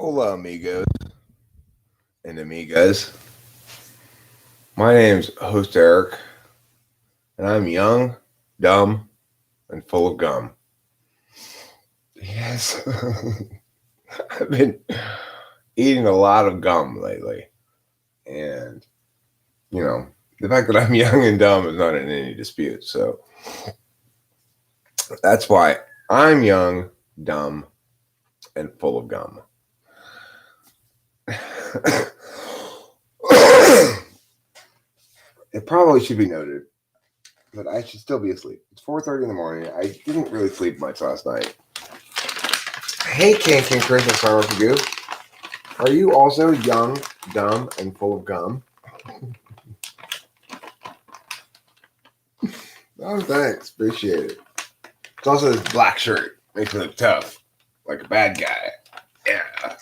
Hola, amigos and amigas. My name's Host Eric, and I'm young, dumb, and full of gum. Yes, I've been eating a lot of gum lately, and the fact that I'm young and dumb is not in any dispute. So that's why I'm young, dumb, and full of gum. It probably should be noted, but I should still be asleep. It's 4:30 in the morning. I didn't really sleep much last night. Hey, King Christmas Farmer for you. Are you also young, dumb, and full of gum? Oh, thanks. Appreciate it. It's also this black shirt. Makes me look tough. Like a bad guy. Yeah.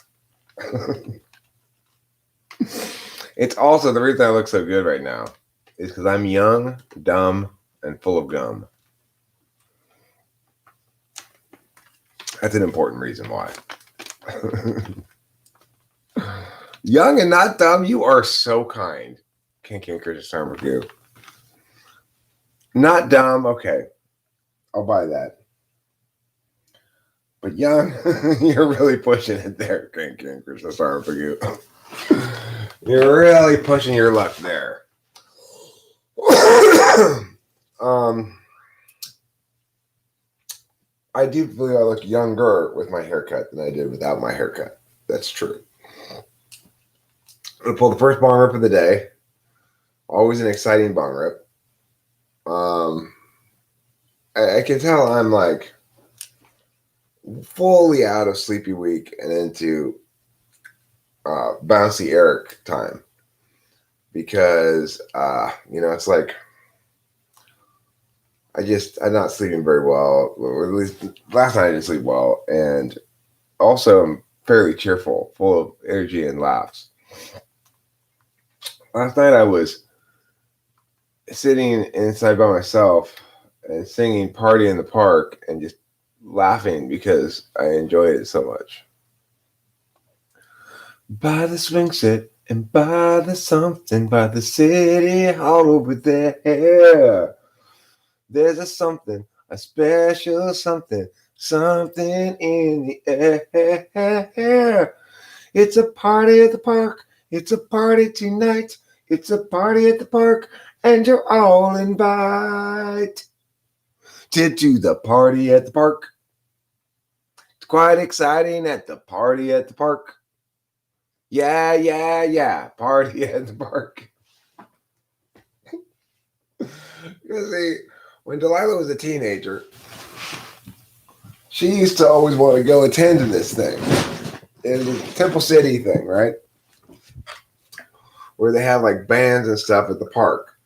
It's also the reason I look so good right now is because I'm young, dumb, and full of gum. That's an important reason why. Young and not dumb, you are so kind. King Christmas Farmer for you. Not dumb, okay. I'll buy that. But young, you're really pushing it there, King Christmas Farmer for you. You're really pushing your luck there. I do believe I look younger with my haircut than I did without my haircut. That's true. I'm gonna pull the first bong rip of the day. Always an exciting bong rip. I can tell I'm like fully out of sleepy week and into bouncy Eric time because it's like I'm not sleeping very well, or at least last night I didn't sleep well, and also I'm fairly cheerful, full of energy and laughs. Last night I was sitting inside by myself and singing "Party in the Park" and just laughing because I enjoyed it so much. By the swing set and by the something, by the city hall over there. There's a something, a special something, something in the air. It's a party at the park. It's a party tonight. It's a party at the park, and you're all invited to the party at the park. It's quite exciting at the party at the park. Yeah, party at the park. You see, when Delilah was a teenager, she used to always want to go attend to this thing. It was a Temple City thing, right? Where they have like bands and stuff at the park.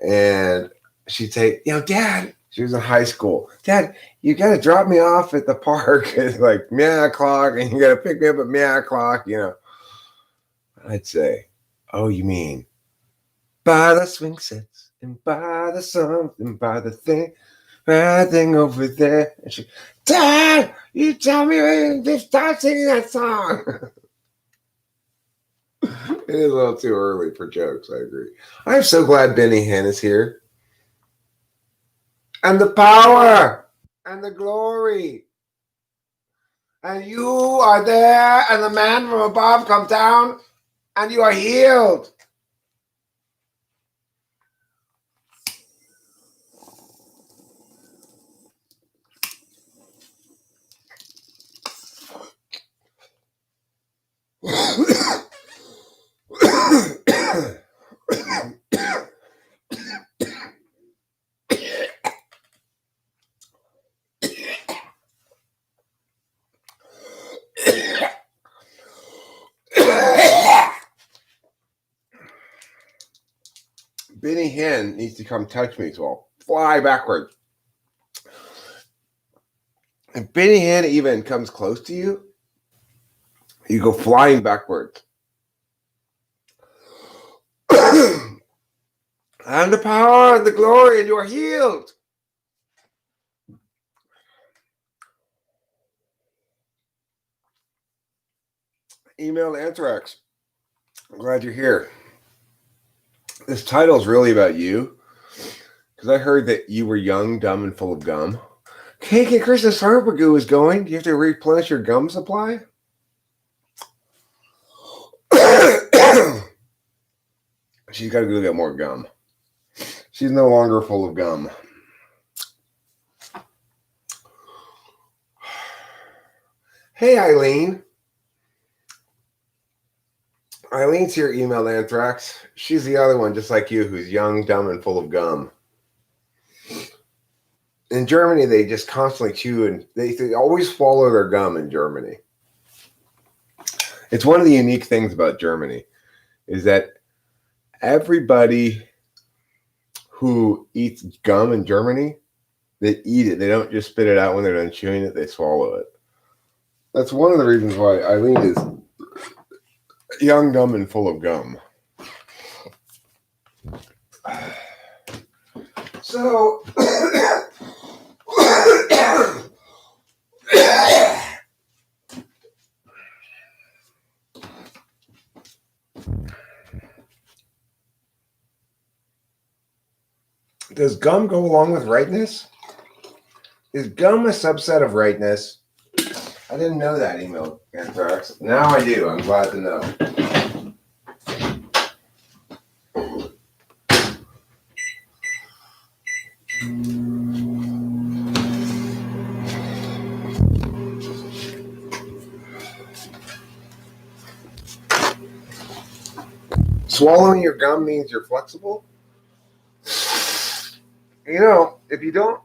And she'd say, Dad, she was in high school. Dad, you got to drop me off at the park at like meow o'clock and you got to pick me up at meow o'clock, I'd say, oh, you mean by the swing sets and by the something, by the thing over there. And she, Dad, you tell me to start singing that song. It is a little too early for jokes, I agree. I'm so glad Benny Hinn is here. And the power and the glory. And you are there, and the man from above comes down, and you are healed. Benny Hinn needs to come touch me, so I'll fly backwards. If Benny Hinn even comes close to you, you go flying backwards. And the power and the glory, and you are healed. Email to Anthrax. I'm glad you're here. This title is really about you because I heard that you were young, dumb, and full of gum. Cake and Christmas Harpagoo is going. Do you have to replenish your gum supply? She's got to go get more gum. She's no longer full of gum. Hey, Eileen. Eileen's here, emailed Anthrax. She's the other one, just like you, who's young, dumb, and full of gum. In Germany, they just constantly chew, and they always swallow their gum in Germany. It's one of the unique things about Germany is that everybody who eats gum in Germany, they eat it. They don't just spit it out when they're done chewing it. They swallow it. That's one of the reasons why Eileen is young, dumb, and full of gum. So, does gum go along with rightness? Is gum a subset of rightness? I didn't know that, email Anthrax. Now I do. I'm glad to know. Swallowing your gum means you're flexible? You know, if you don't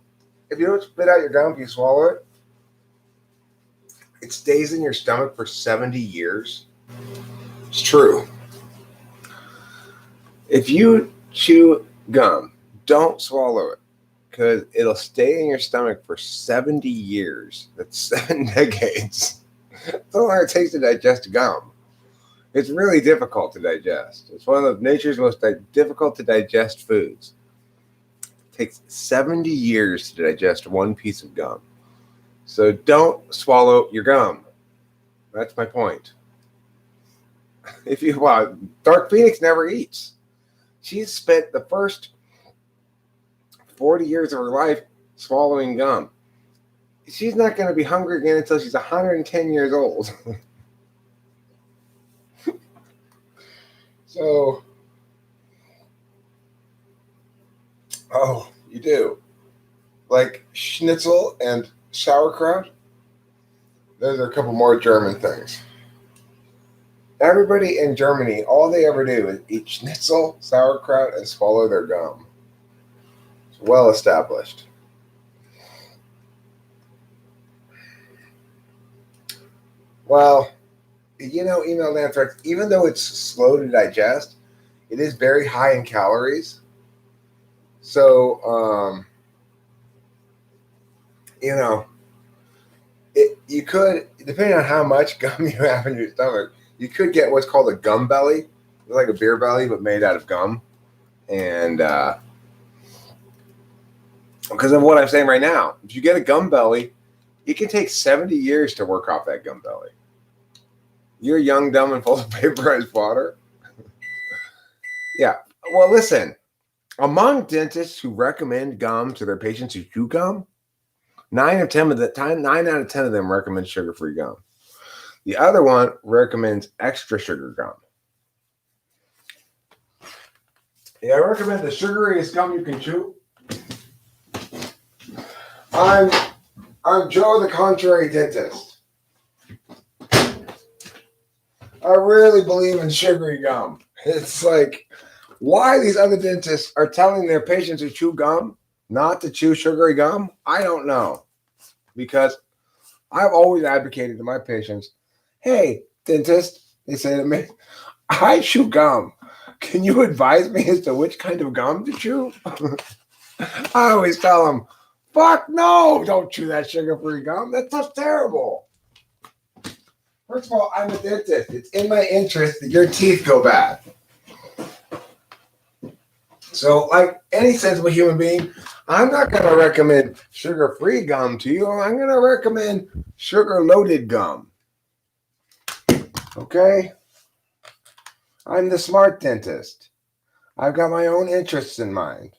spit out your gum, if you swallow it, it stays in your stomach for 70 years. It's true. If you chew gum, don't swallow it because it'll stay in your stomach for 70 years. That's 7 decades. That's how long it takes to digest gum. It's really difficult to digest. It's one of nature's most difficult to digest foods. It takes 70 years to digest one piece of gum. So don't swallow your gum. That's my point. Dark Phoenix never eats. She's spent the first 40 years of her life swallowing gum. She's not going to be hungry again until she's 110 years old. So, you do. Like schnitzel and sauerkraut. Those are a couple more German things. Everybody in Germany, all they ever do is eat schnitzel, sauerkraut, and swallow their gum. It's well established. Well, email Anthrax, even though it's slow to digest, it is very high in calories. So, you could, depending on how much gum you have in your stomach, you could get what's called a gum belly. It's like a beer belly, but made out of gum. And because of what I'm saying right now, if you get a gum belly, it can take 70 years to work off that gum belly. You're young, dumb, and full of vaporized water. Yeah. Well, listen. Among dentists who recommend gum to their patients who chew gum, 9 out of 10 of them recommend sugar-free gum. The other one recommends extra sugar gum. Yeah, I recommend the sugariest gum you can chew. I'm Joe the Contrary Dentist. I really believe in sugary gum. It's like, why these other dentists are telling their patients who chew gum not to chew sugary gum, I don't know. Because I've always advocated to my patients, hey, dentist, they say to me, I chew gum. Can you advise me as to which kind of gum to chew? I always tell them, fuck no, don't chew that sugar-free gum. That stuff's terrible. First of all, I'm a dentist. It's in my interest that your teeth go bad. So, like any sensible human being, I'm not going to recommend sugar-free gum to you. I'm going to recommend sugar-loaded gum. Okay? I'm the smart dentist. I've got my own interests in mind.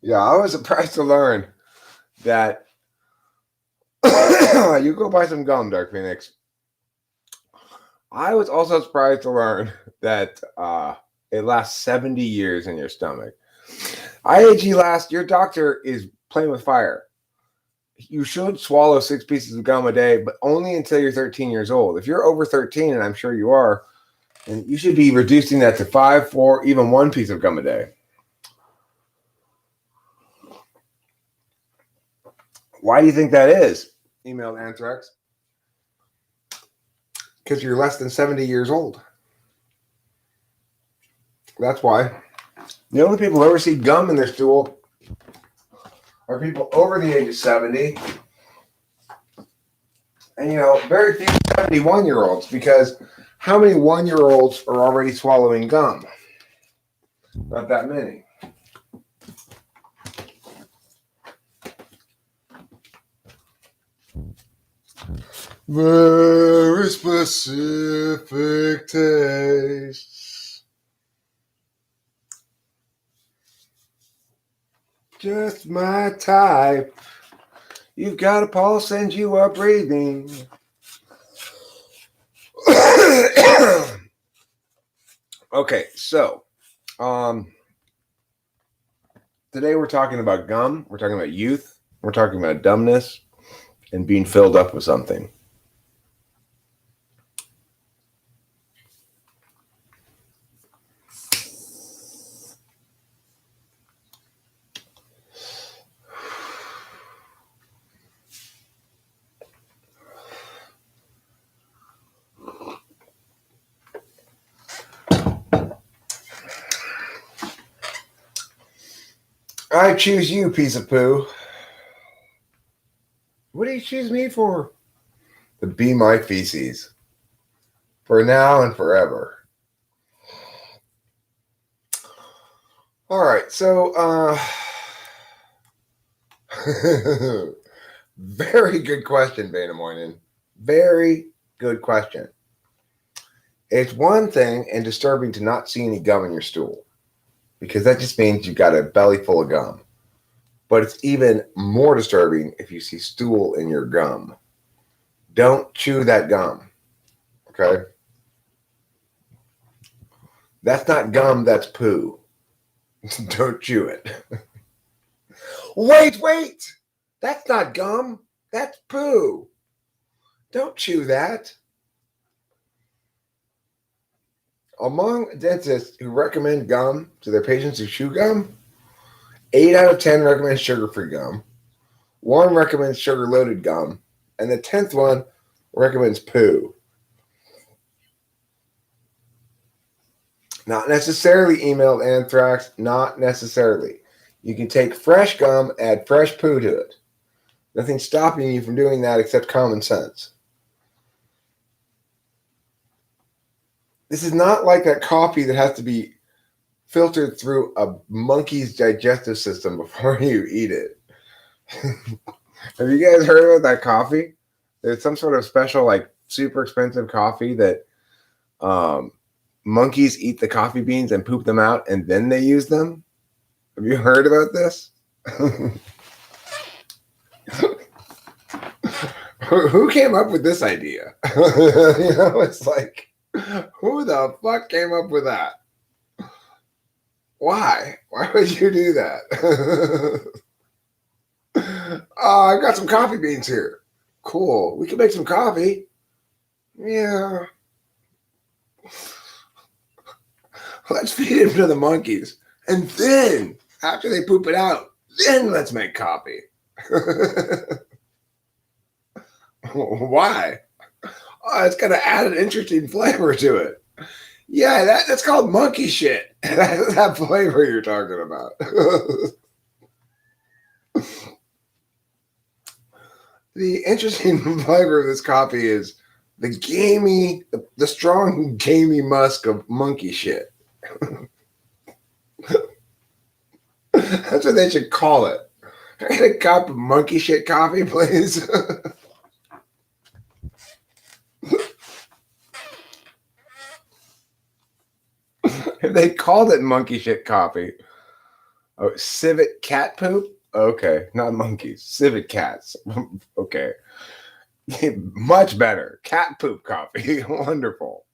Yeah, I was surprised to learn that you go buy some gum, Dark Phoenix. I was also surprised to learn that it lasts 70 years in your stomach. IAG lasts, your doctor is playing with fire. You should swallow 6 pieces of gum a day, but only until you're 13 years old. If you're over 13, and I'm sure you are, then you should be reducing that to 5, 4, even 1 piece of gum a day. Why do you think that is? Emailed Anthrax. Because you're less than 70 years old. That's why. The only people who ever see gum in their stool are people over the age of 70. And, very few 71-year-olds, because how many 1-year-olds are already swallowing gum? Not that many. Very specific tastes. Just my type. You've got a pulse and you are breathing. Okay, so today we're talking about gum, we're talking about youth, we're talking about dumbness, and being filled up with something. I choose you, piece of poo. What do you choose me for? To be my feces. For now and forever. All right, so very good question, Beta Moynihan. Very good question. It's one thing and disturbing to not see any gum in your stool, because that just means you've got a belly full of gum. But it's even more disturbing if you see stool in your gum. Don't chew that gum, okay? That's not gum, that's poo. Don't chew it. Wait! That's not gum, that's poo. Don't chew that. Among dentists who recommend gum to their patients who chew gum, 8 out of 10 recommend sugar-free gum. 1 recommends sugar-loaded gum. And the 10th one recommends poo. Not necessarily, emailed Anthrax. Not necessarily. You can take fresh gum, add fresh poo to it. Nothing's stopping you from doing that except common sense. This is not like that coffee that has to be filtered through a monkey's digestive system before you eat it. Have you guys heard about that coffee? There's some sort of special, like, super expensive coffee that monkeys eat the coffee beans and poop them out, and then they use them. Have you heard about this? Who came up with this idea? It's like, who the fuck came up with that? Why? Why would you do that? I've got some coffee beans here. Cool. We can make some coffee. Yeah. Let's feed it to the monkeys. And then, after they poop it out, then let's make coffee. Why? Oh, it's going to add an interesting flavor to it. Yeah, that's called monkey shit. That's that flavor you're talking about. The interesting flavor of this coffee is the strong gamey musk of monkey shit. That's what they should call it. Can I get a cup of monkey shit coffee, please? If they called it monkey shit coffee, oh, civet cat poop? Okay, not monkeys, civet cats. Okay. Much better. Cat poop coffee. Wonderful.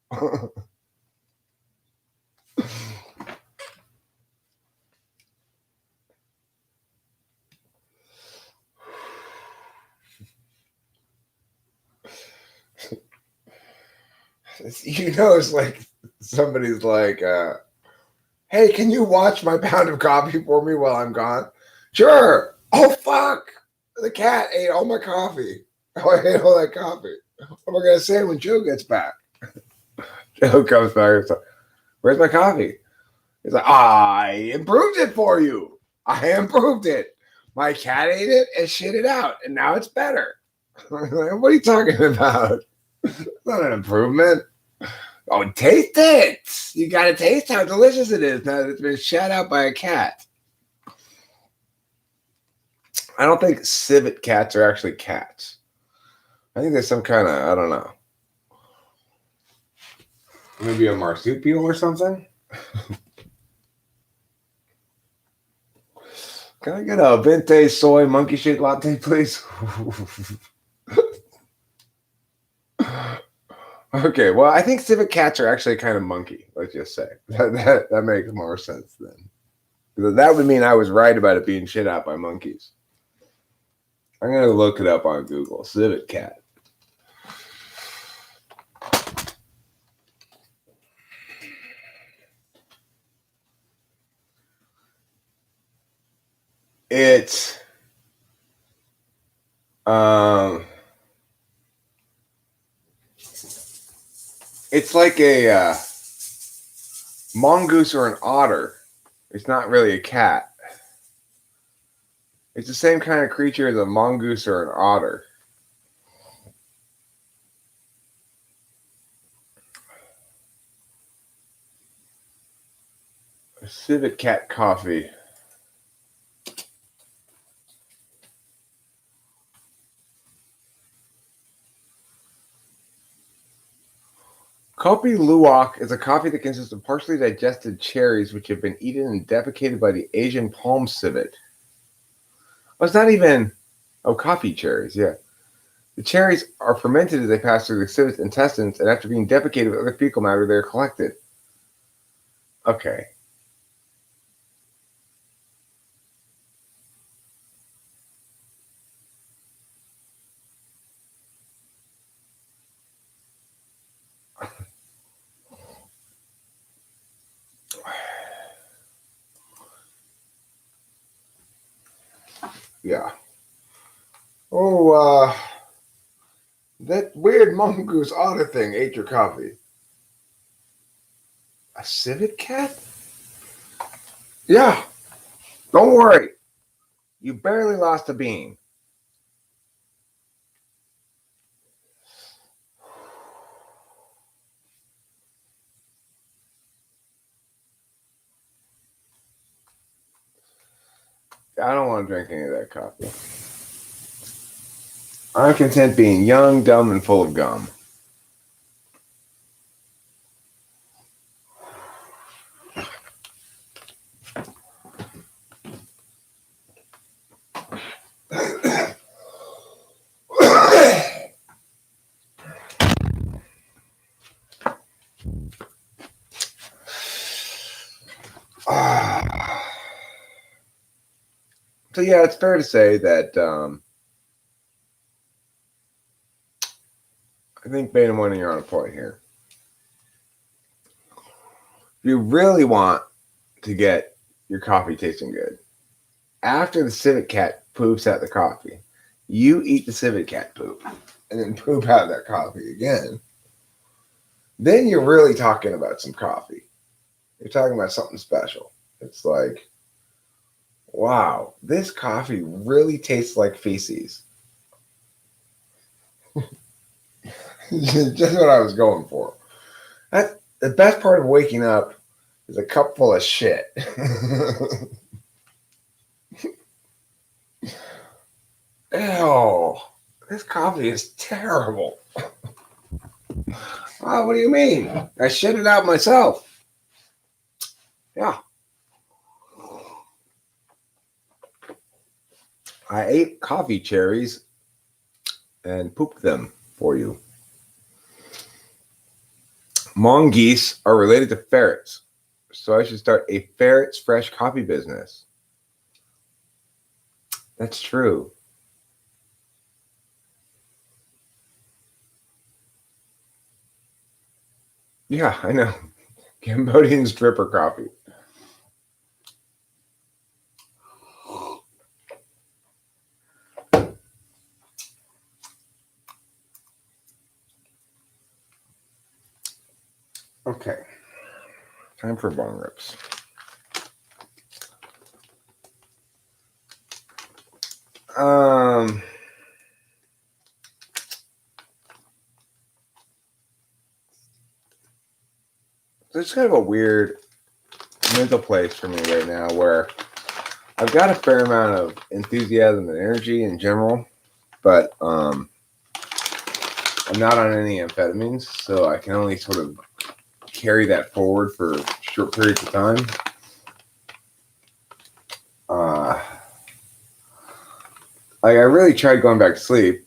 It's like somebody's like, hey, can you watch my pound of coffee for me while I'm gone? Sure. Oh, fuck. The cat ate all my coffee. Oh, I ate all that coffee. What am I going to say when Joe gets back? Joe comes back and says, where's my coffee? He's like, I improved it for you. I improved it. My cat ate it and shit it out, and now it's better. What are you talking about? It's not an improvement. Oh, taste it. You got to taste how delicious it is now that it's been shat out by a cat. I don't think civet cats are actually cats. I think there's some kind of, I don't know. Maybe a marsupial or something? Can I get a venti soy monkey shit latte, please? Okay, well, I think civet cats are actually kind of monkey, let's just say. That makes more sense then. Because that would mean I was right about it being shit out by monkeys. I'm going to look it up on Google. Civet cat. It's it's like a mongoose or an otter. It's not really a cat. It's the same kind of creature as a mongoose or an otter. A civet cat coffee. Kopi Luwak is a coffee that consists of partially digested cherries which have been eaten and defecated by the Asian palm civet. Oh, it's not even... Oh, coffee cherries, yeah. The cherries are fermented as they pass through the civet's intestines, and after being defecated with other fecal matter, they are collected. Okay. Yeah. Oh, that weird mongoose otter thing ate your coffee. A civet cat? Yeah. Don't worry. You barely lost a bean. I don't want to drink any of that coffee. I'm content being young, dumb, and full of gum. So yeah, it's fair to say that I think Beta One, you're on a point here. If you really want to get your coffee tasting good, after the civet cat poops out the coffee, you eat the civet cat poop and then poop out that coffee again. Then you're really talking about some coffee. You're talking about something special. It's like, wow, this coffee really tastes like feces. Just what I was going for. The best part of waking up is a cup full of shit. Ew, this coffee is terrible. Oh, what do you mean? I shit it out myself. Yeah. I ate coffee cherries and pooped them for you. Mongoose are related to ferrets, so I should start a ferret's fresh coffee business. That's true. Yeah, I know. Cambodian stripper coffee. Okay, time for bong rips. Um, there's kind of a weird mental place for me right now where I've got a fair amount of enthusiasm and energy in general, but I'm not on any amphetamines, so I can only sort of carry that forward for short periods of time. Like I really tried going back to sleep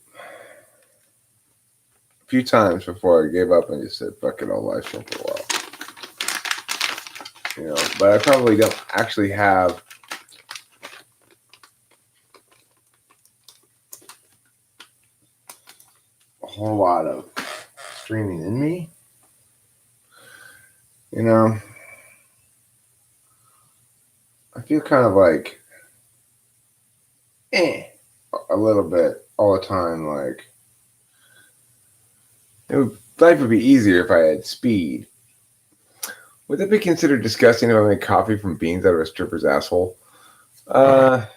a few times before I gave up and just said, "Fuck it, I'll lie still for a while." But I probably don't actually have a whole lot of streaming in me. I feel kind of like a little bit all the time. Like life would be easier if I had speed. Would that be considered disgusting if I made coffee from beans out of a stripper's asshole? I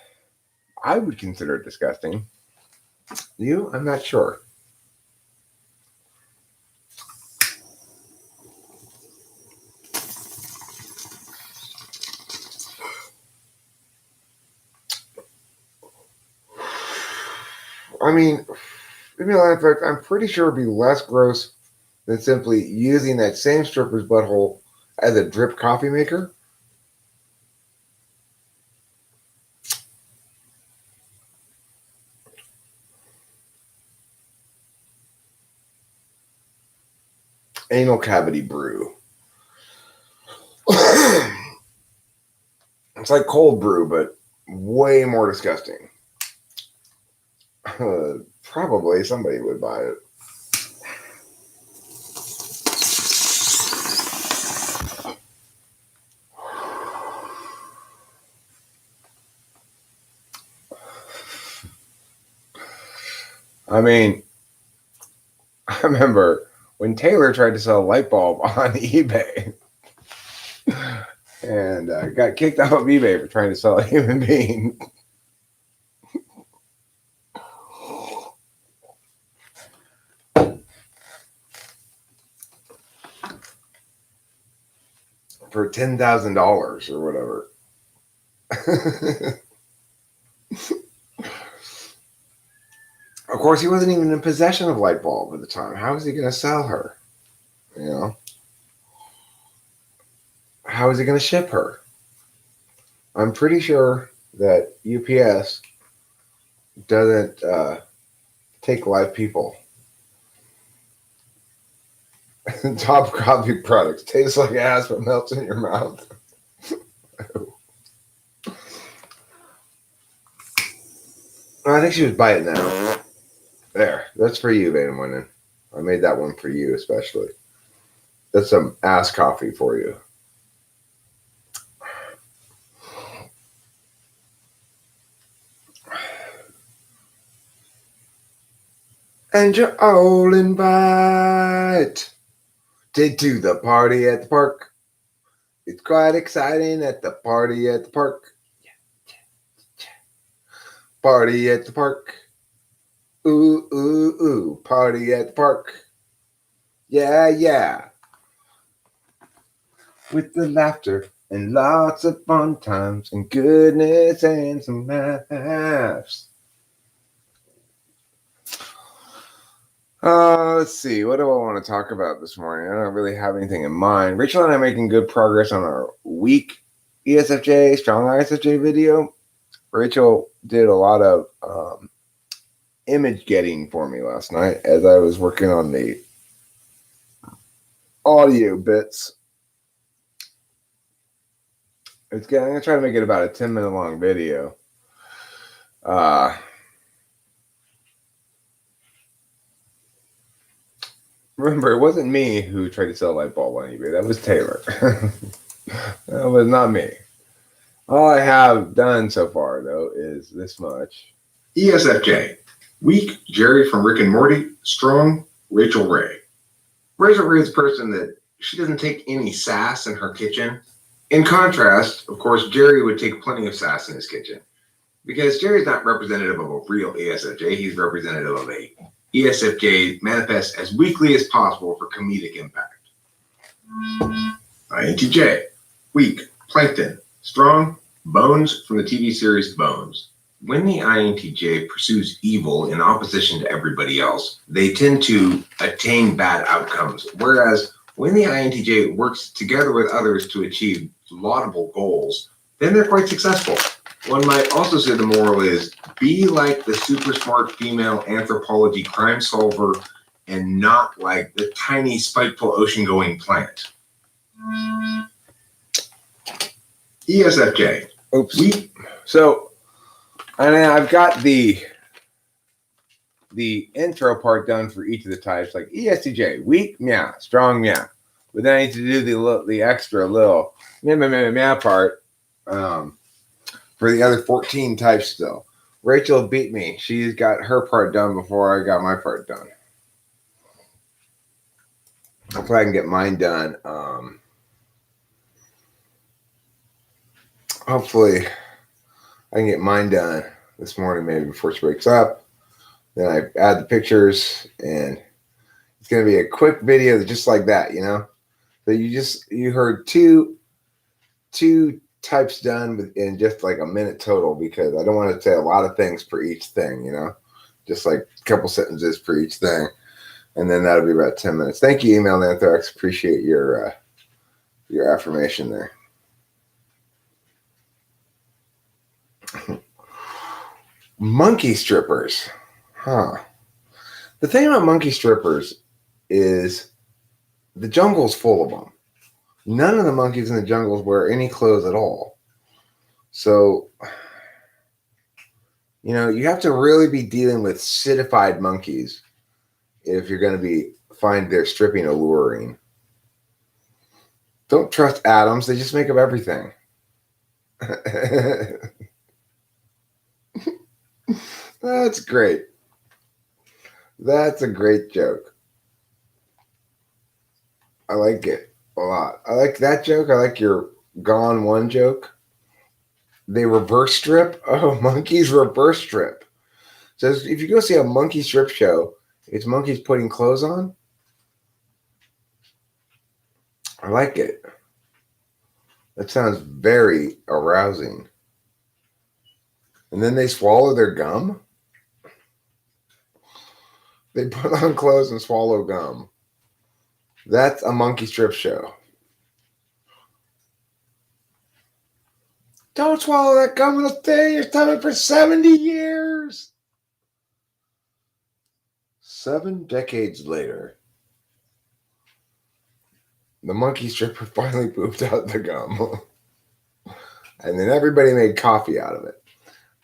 would consider it disgusting. You? I'm not sure. I mean, in fact, I'm pretty sure it'd be less gross than simply using that same stripper's butthole as a drip coffee maker. Anal cavity brew. It's like cold brew, but way more disgusting. Probably somebody would buy it. I mean, I remember when Taylor tried to sell a light bulb on eBay and got kicked off of eBay for trying to sell a human being. For $10,000 or whatever. Of course, he wasn't even in possession of light bulb at the time. How was he going to sell her? How is he going to ship her? I'm pretty sure that UPS doesn't take live people. Top coffee products taste like ass but melts in your mouth. I think she was biting now. There, that's for you, Van Winnen. I made that one for you especially. That's some ass coffee for you. And you're all invited to the party at the park. It's quite exciting at the party at the park. Party at the park. Ooh, ooh, ooh. Party at the park. Yeah. With the laughter and lots of fun times and goodness and some laughs. Let's see. What do I want to talk about this morning? I don't really have anything in mind. Rachel and I are making good progress on our weak ESFJ, strong ISFJ video. Rachel did a lot of image getting for me last night as I was working on the audio bits. I'm going to try to make it about a 10-minute long video. Remember, it wasn't me who tried to sell a light bulb on eBay. That was Taylor. That was not me. All I have done so far, though, is this much. ESFJ. Weak, Jerry from Rick and Morty. Strong, Rachel Ray. Rachel Ray is a person that she doesn't take any sass in her kitchen. In contrast, of course, Jerry would take plenty of sass in his kitchen. Because Jerry's not representative of a real ESFJ, he's representative of a ESFJ manifests as weakly as possible for comedic impact. INTJ. Weak, Plankton. Strong, Bones from the TV series Bones. When the INTJ pursues evil in opposition to everybody else, they tend to attain bad outcomes. Whereas when the INTJ works together with others to achieve laudable goals, then they're quite successful. One might also say the moral is be like the super smart female anthropology crime solver and not like the tiny spiteful ocean-going plant. ESFJ. Oops. So, and I've got the intro part done for each of the types, like ESTJ, weak, yeah, strong, yeah. But then I need to do the extra little meow part for the other 14 types still. Rachel beat me. She's got her part done before I got my part done. Hopefully I can get mine done. Hopefully I can get mine done this morning, maybe before she wakes up. Then I add the pictures, and it's going to be a quick video just like that, you know? So you heard two types done in just like a minute total, because I don't want to say a lot of things for each thing, you know? Just like a couple sentences for each thing. And then that'll be about 10 minutes. Thank you, Email Anthrax. Appreciate your affirmation there. Monkey strippers. Huh. The thing about monkey strippers is the jungle's full of them. None of the monkeys in the jungles wear any clothes at all. So, you know, you have to really be dealing with citified monkeys if you're going to find their stripping alluring. Don't trust atoms. They just make up everything. That's great. That's a great joke. I like it a lot. I like that joke. I like your Gone One joke. They reverse strip. Oh, monkeys reverse strip. So if you go see a monkey strip show, it's monkeys putting clothes on. I like it. That sounds very arousing. And then they swallow their gum. They put on clothes and swallow gum. That's a monkey strip show. Don't swallow that gum. It'll stay in your stomach for 70 years. 7 decades later, the monkey stripper finally pooped out the gum. And then everybody made coffee out of it.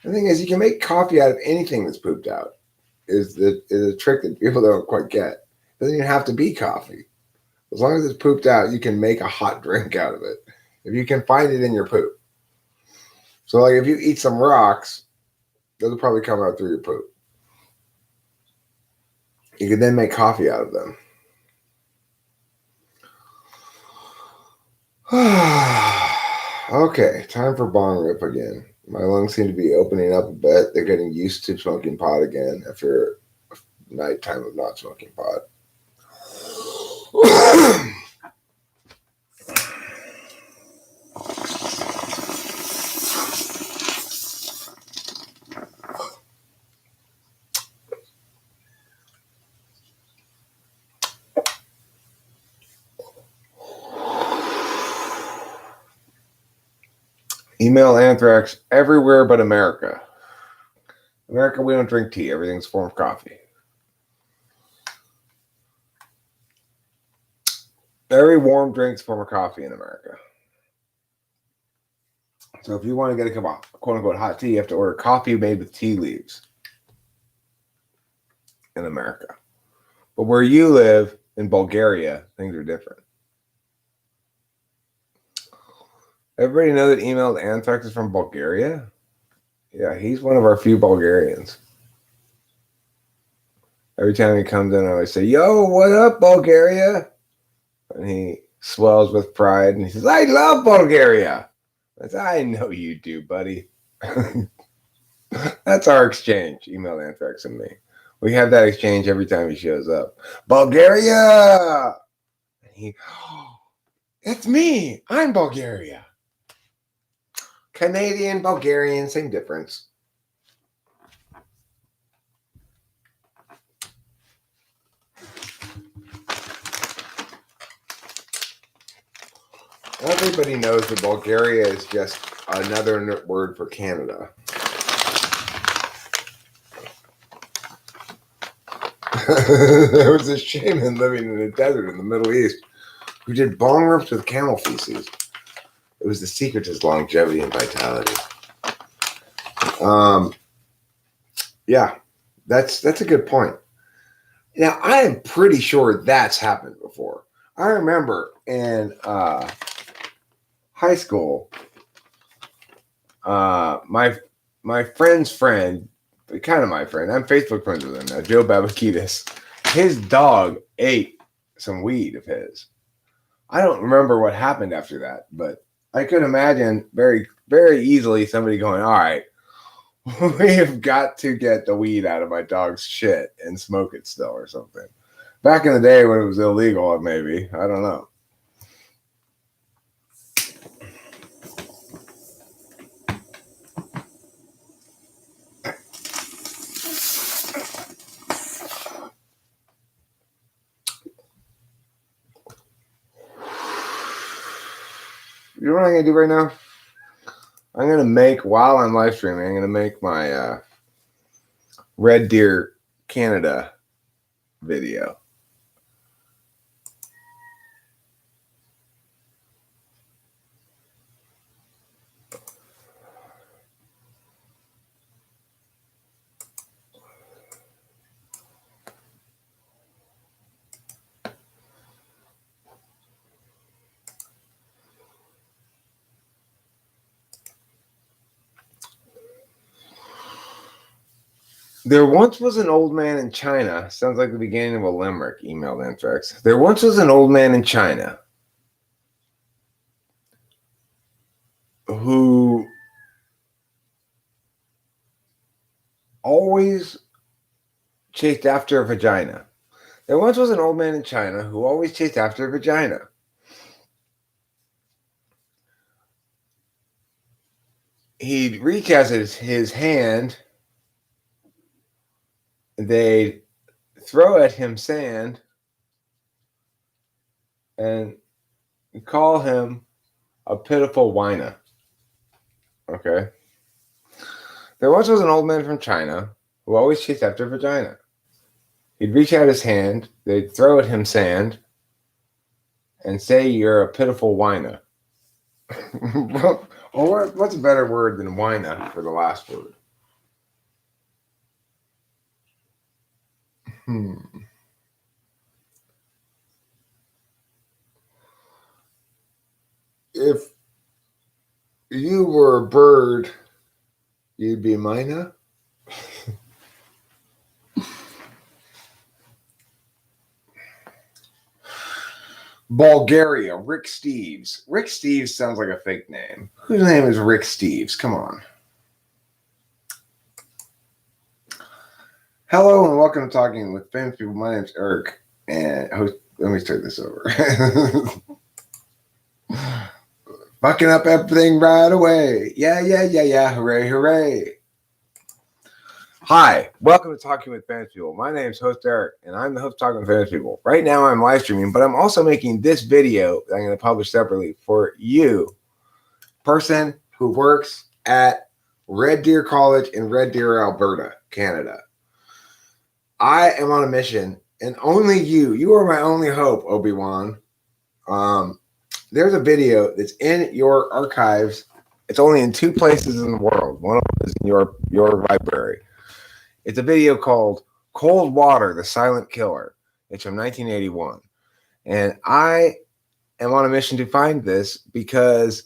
The thing is, you can make coffee out of anything that's pooped out. Is a trick that people don't quite get. It doesn't even have to be coffee. As long as it's pooped out, you can make a hot drink out of it. If you can find it in your poop. So like if you eat some rocks, they'll probably come out through your poop. You can then make coffee out of them. Okay, time for bong rip again. My lungs seem to be opening up a bit. They're getting used to smoking pot again after a nighttime of not smoking pot. Email anthrax everywhere but America. America, we don't drink tea. Everything's a form of coffee. Every warm drink's a form of coffee in America. So if you want to get a cup of quote-unquote hot tea, you have to order coffee made with tea leaves in America. But where you live in Bulgaria, things are different. Everybody know that emailed anthrax is from Bulgaria? Yeah, he's one of our few Bulgarians. Every time he comes in, I always say, "Yo, what up, Bulgaria?" And he swells with pride, and he says, "I love Bulgaria." I said, "I know you do, buddy." That's our exchange, emailed anthrax and me. We have that exchange every time he shows up. Bulgaria! And he, "Oh, it's me. I'm Bulgaria." Canadian, Bulgarian, same difference. Everybody knows that Bulgaria is just another word for Canada. There was a shaman living in a desert in the Middle East who did bong rips with camel feces. It was the secret to his longevity and vitality. Yeah, that's a good point. Now, I am pretty sure that's happened before. I remember in high school, my friend's friend, kind of my friend, I'm Facebook friends with him now, Joe Babakitis. His dog ate some weed of his. I don't remember what happened after that, but I could imagine very, very easily somebody going, "All right, we have got to get the weed out of my dog's shit and smoke it still," or something. Back in the day when it was illegal, maybe. I don't know. You know what I'm going to do right now? I'm going to make, while I'm live streaming, I'm going to make my Red Deer Canada video. There once was an old man in China. Sounds like the beginning of a limerick, emailed anthrax. There once was an old man in China who always chased after a vagina. There once was an old man in China who always chased after a vagina. He'd reach out his hand. They'd throw at him sand and call him a pitiful whiner. Okay. There once was an old man from China who always chased after a vagina. He'd reach out his hand, they'd throw at him sand, and say you're a pitiful whiner. Well, what's a better word than whiner for the last word? If you were a bird, you'd be a myna? Bulgaria, Rick Steves. Rick Steves sounds like a fake name. Whose name is Rick Steves? Come on. Hello and welcome to Talking with Famous People. My name's Eric, and Let me start this over. Fucking up everything right away. Yeah, yeah, yeah, yeah. Hooray, hooray. Hi, welcome to Talking with Famous People. My name is host Eric, and I'm the host of Talking with Famous People. Right now, I'm live streaming, but I'm also making this video that I'm going to publish separately for you, person who works at Red Deer College in Red Deer, Alberta, Canada. I am on a mission, and only you are my only hope, Obi-Wan. There's a video that's in your archives. It's only in 2 places in the world. One of them is in your library. It's a video called Cold Water, the Silent Killer. It's from 1981. And I am on a mission to find this because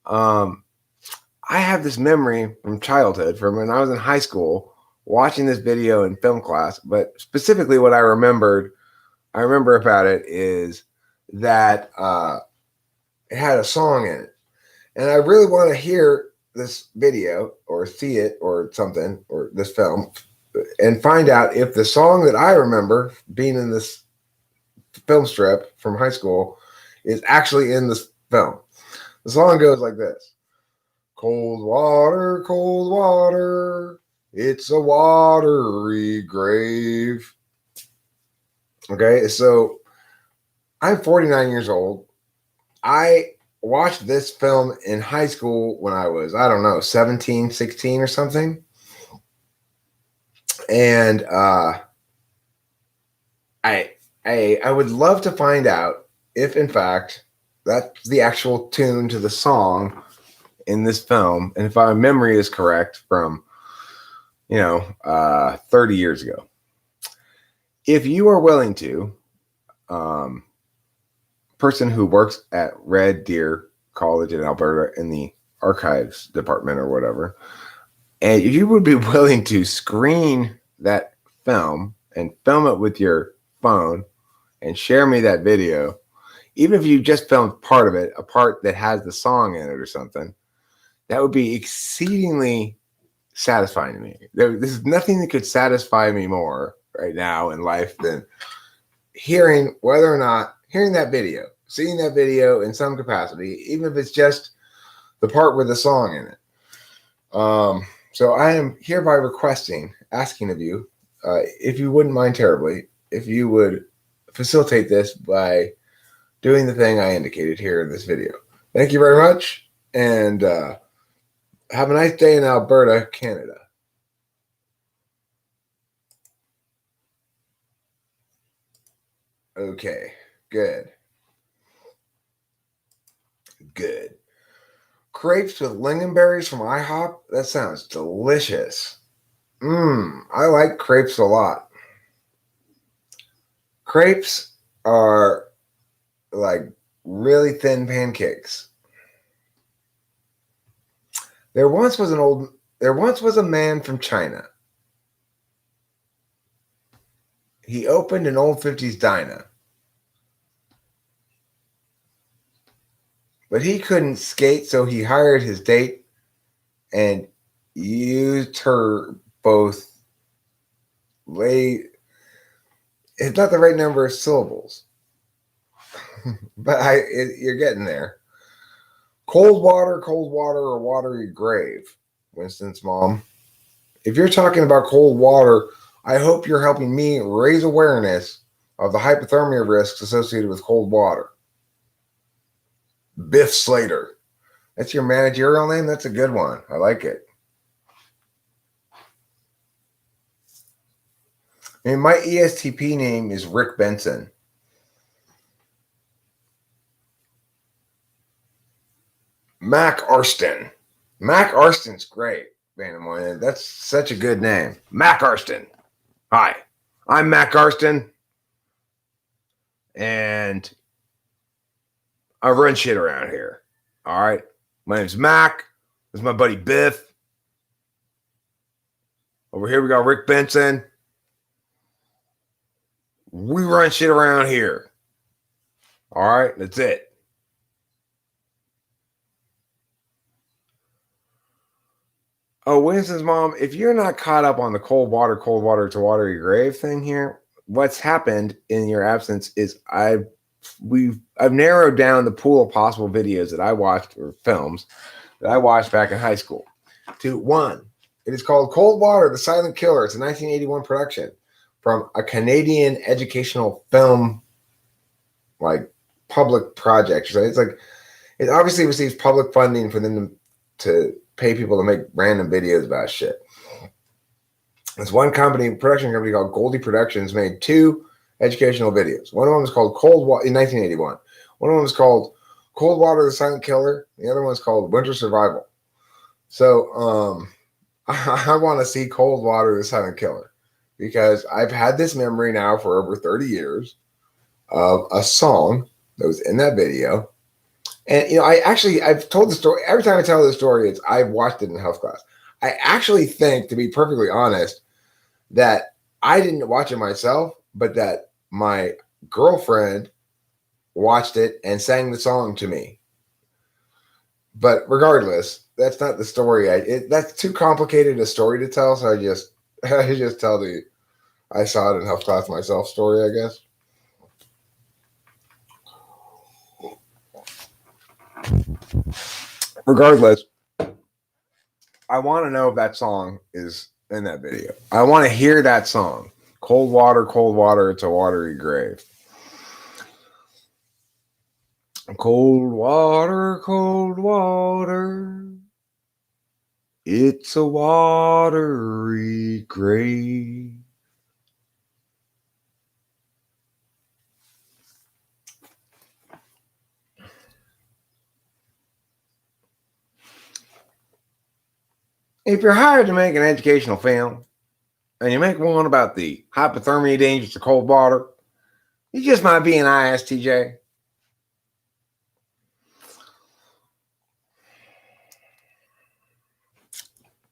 I have this memory from childhood, from when I was in high school, watching this video in film class. But specifically what I remember about it is that it had a song in it. And I really want to hear this video or see it or something, or this film, and find out if the song that I remember being in this film strip from high school is actually in this film. The song goes like this. Cold water, it's a watery grave. Okay, so I'm 49 years old. I watched this film in high school when I was, 17, 16 or something. And I would love to find out if, in fact, that's the actual tune to the song in this film, and if my memory is correct from 30 years ago. If you are willing to, person who works at Red Deer College in Alberta in the archives department or whatever, and if you would be willing to screen that film and film it with your phone and share me that video, even if you just filmed part of it, a part that has the song in it or something, that would be exceedingly satisfying to me. There's nothing that could satisfy me more right now in life than hearing that video, seeing that video in some capacity, even if it's just the part with the song in it. So I am hereby asking of you, if you wouldn't mind terribly, if you would facilitate this by doing the thing I indicated here in this video. Thank you very much, and have a nice day in Alberta, Canada. Okay, good. Good. Crepes with lingonberries from IHOP? That sounds delicious. I like crepes a lot. Crepes are like really thin pancakes. There once was a man from China. He opened an old 50s diner. But he couldn't skate, so he hired his date and used her both it's not the right number of syllables. But you're getting there. Cold water, or watery grave, Winston's mom. If you're talking about cold water, I hope you're helping me raise awareness of the hypothermia risks associated with cold water. Biff Slater. That's your managerial name? That's a good one. I like it. And my ESTP name is Rick Benson. Mac Arston. Mac Arston's great, Vandermoyen. That's such a good name. Mac Arston. Hi, I'm Mac Arston. And I run shit around here. All right. My name's Mac. This is my buddy Biff. Over here we got Rick Benson. We run shit around here. All right. That's it. Oh, Winston's mom, if you're not caught up on the cold water to watery grave thing here, what's happened in your absence is I've narrowed down the pool of possible videos that I watched, or films that I watched back in high school, to one. It is called Cold Water, the Silent Killer. It's a 1981 production from a Canadian educational film, like, public project. So it's like, it obviously receives public funding for them to pay people to make random videos about shit. This one production company called Goldie Productions made two educational videos. One of them was called Cold Water in 1981. One of them was called Cold Water, the Silent Killer. The other one's called Winter Survival. So I want to see Cold Water, the Silent Killer, because I've had this memory now for over 30 years of a song that was in that video. And, I've told the story. Every time I tell the story, I've watched it in health class. I actually think, to be perfectly honest, that I didn't watch it myself, but that my girlfriend watched it and sang the song to me. But regardless, that's not the story. That's too complicated a story to tell, so I just tell the I saw it in health class myself story, I guess. Regardless, I want to know if that song is in that video. I want to hear that song. Cold water, it's a watery grave. Cold water, it's a watery grave. If you're hired to make an educational film, and you make one about the hypothermia dangers of cold water, you just might be an ISTJ.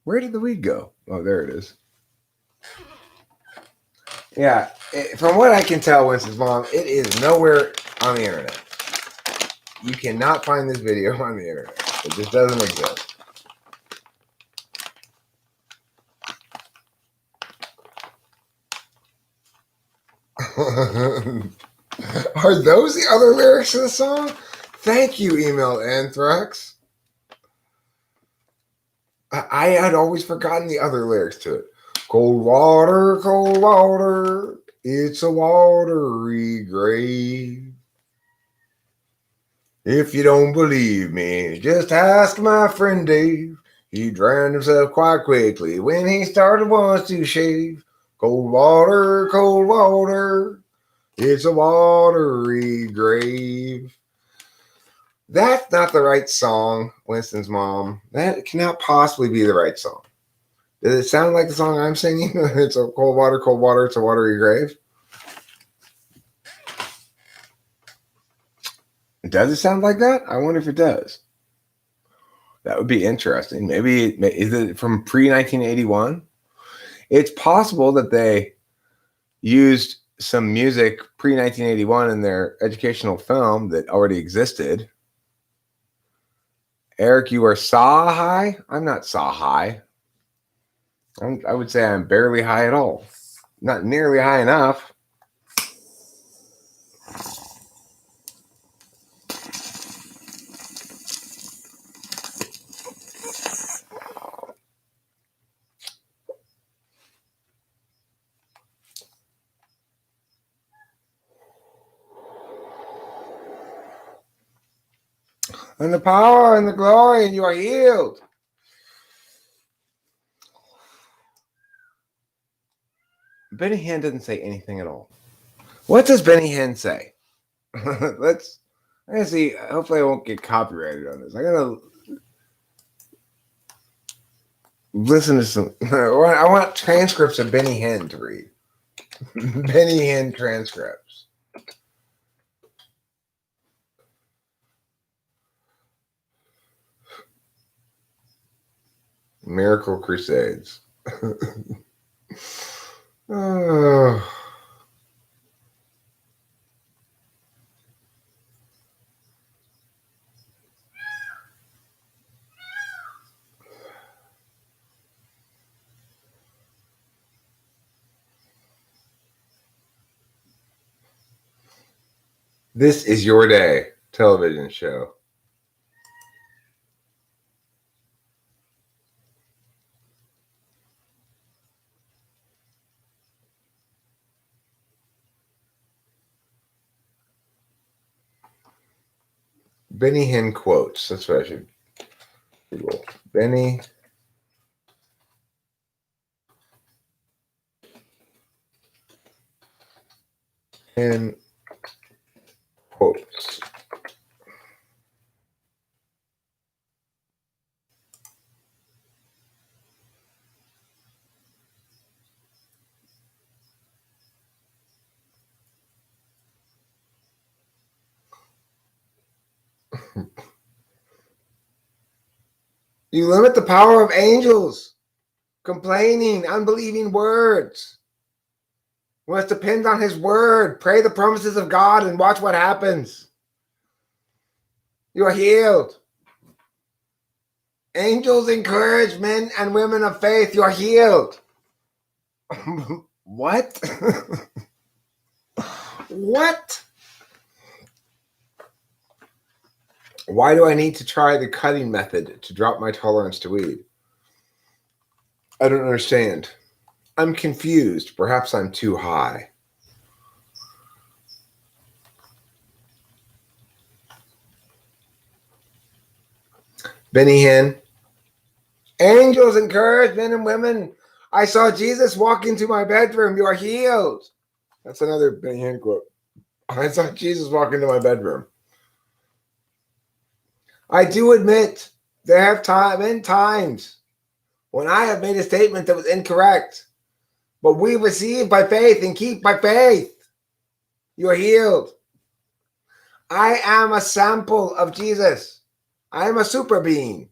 Where did the weed go? Oh, there it is. Yeah, from what I can tell, Winston's mom, it is nowhere on the internet. You cannot find this video on the internet. It just doesn't exist. Are those the other lyrics to the song? Thank you, Email Anthrax. I had always forgotten the other lyrics to it. Cold water, it's a watery grave. If you don't believe me, just ask my friend Dave. He drowned himself quite quickly when he started once to shave. Cold water, it's a watery grave. That's not the right song, Winston's mom. That cannot possibly be the right song. Does it sound like the song I'm singing? It's a cold water, it's a watery grave. Does it sound like that? I wonder if it does. That would be interesting. Maybe is it from pre-1981? It's possible that they used some music pre-1981 in their educational film that already existed. Eric, you are saw high? I'm not saw high. I would say I'm barely high at all. Not nearly high enough. And the power and the glory, and you are healed. Benny Hinn doesn't say anything at all. What does Benny Hinn say? I'm gonna see. Hopefully, I won't get copyrighted on this. I'm gonna listen to some. I want transcripts of Benny Hinn to read. Benny Hinn transcripts. Miracle Crusades. Oh. This Is Your Day television show. Benny Hinn quotes. That's what I should Google. Benny Hinn quotes. You limit the power of angels. Complaining, unbelieving words. We must depend on his word. Pray the promises of God and watch what happens. You are healed. Angels encourage men and women of faith. You are healed. What? What? Why do I need to try the cutting method to drop my tolerance to weed? I don't understand. I'm confused. Perhaps I'm too high. Benny Hinn. Angels encourage men and women. I saw Jesus walk into my bedroom. You are healed. That's another Benny Hinn quote. I saw Jesus walk into my bedroom. I do admit there have been times when I have made a statement that was incorrect, but we receive by faith and keep by faith. You are healed. I am a sample of Jesus. I am a super being.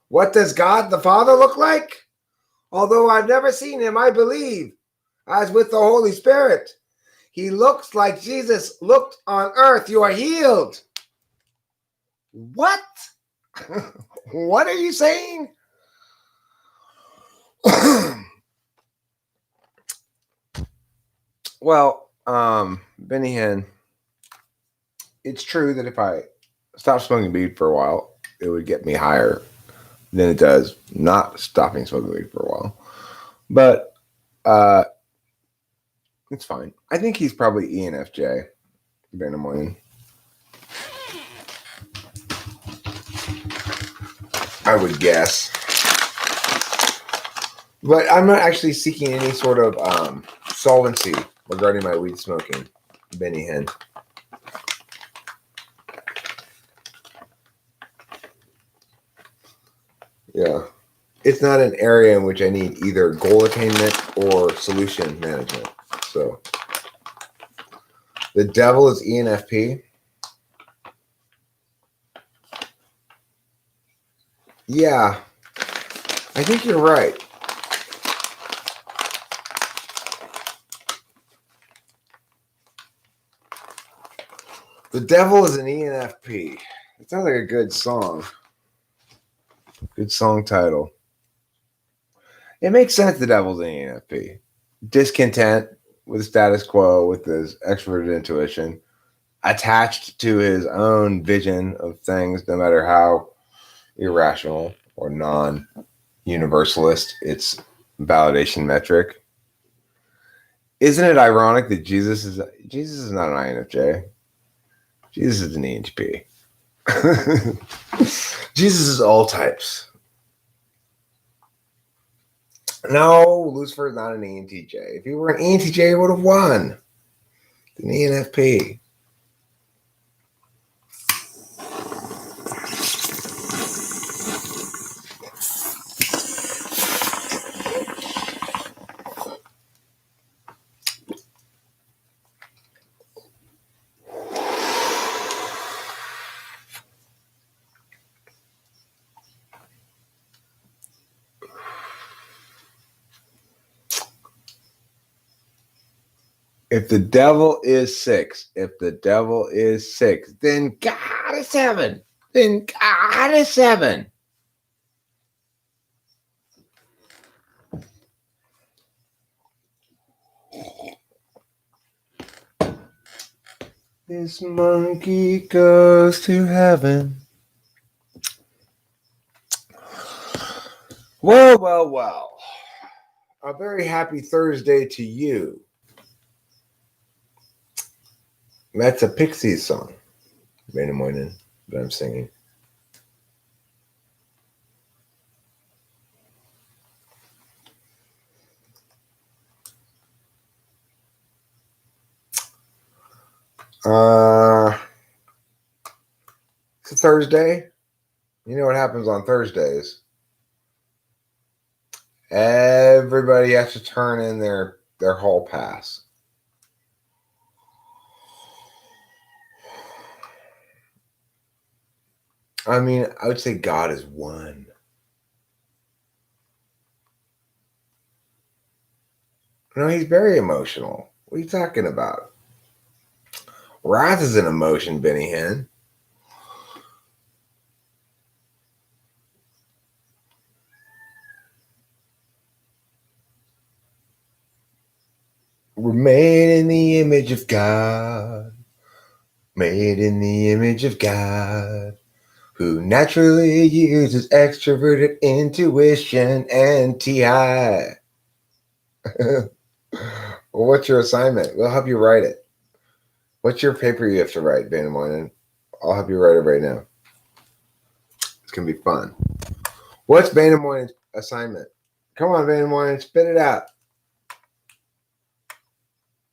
What does God the Father look like? Although I've never seen him, I believe, as with the Holy Spirit, he looks like Jesus looked on earth. You are healed. What? What are you saying? Well, Benny Hinn, it's true that if I stopped smoking weed for a while, it would get me higher than it does not stopping smoking weed for a while. But it's fine. I think he's probably ENFJ, Brandon Moynihan. I would guess. But I'm not actually seeking any sort of solvency regarding my weed smoking, Benny Hinn. Yeah. It's not an area in which I need either goal attainment or solution management. So the devil is ENFP. Yeah, I think you're right. The devil is an ENFP. It sounds like a good song. Good song title. It makes sense the devil's an ENFP. Discontent with the status quo, with his extroverted intuition, attached to his own vision of things, no matter how irrational or non-universalist its validation metric. Isn't it ironic that Jesus is not an INFJ? Jesus is an ENTP. Jesus is all types. No, Lucifer is not an ENTJ. If he were an ENTJ, he would have won. An ENFP. If the devil is 6, then God is 7. Then God is 7. This monkey goes to heaven. Well, well, well. A very happy Thursday to you. That's a Pixies song. Rain and morning that I'm singing. It's a Thursday. You know what happens on Thursdays? Everybody has to turn in their hall pass. I mean, I would say God is one. No, he's very emotional. What are you talking about? Wrath is an emotion, Benny Hinn. We're made in the image of God. Made in the image of God, who naturally uses extroverted intuition and TI. Well, what's your assignment? We'll help you write it. What's your paper you have to write, Van Moynihan? I'll help you write it right now. It's going to be fun. What's Van Moynihan's assignment? Come on, Van Moynihan, spit it out.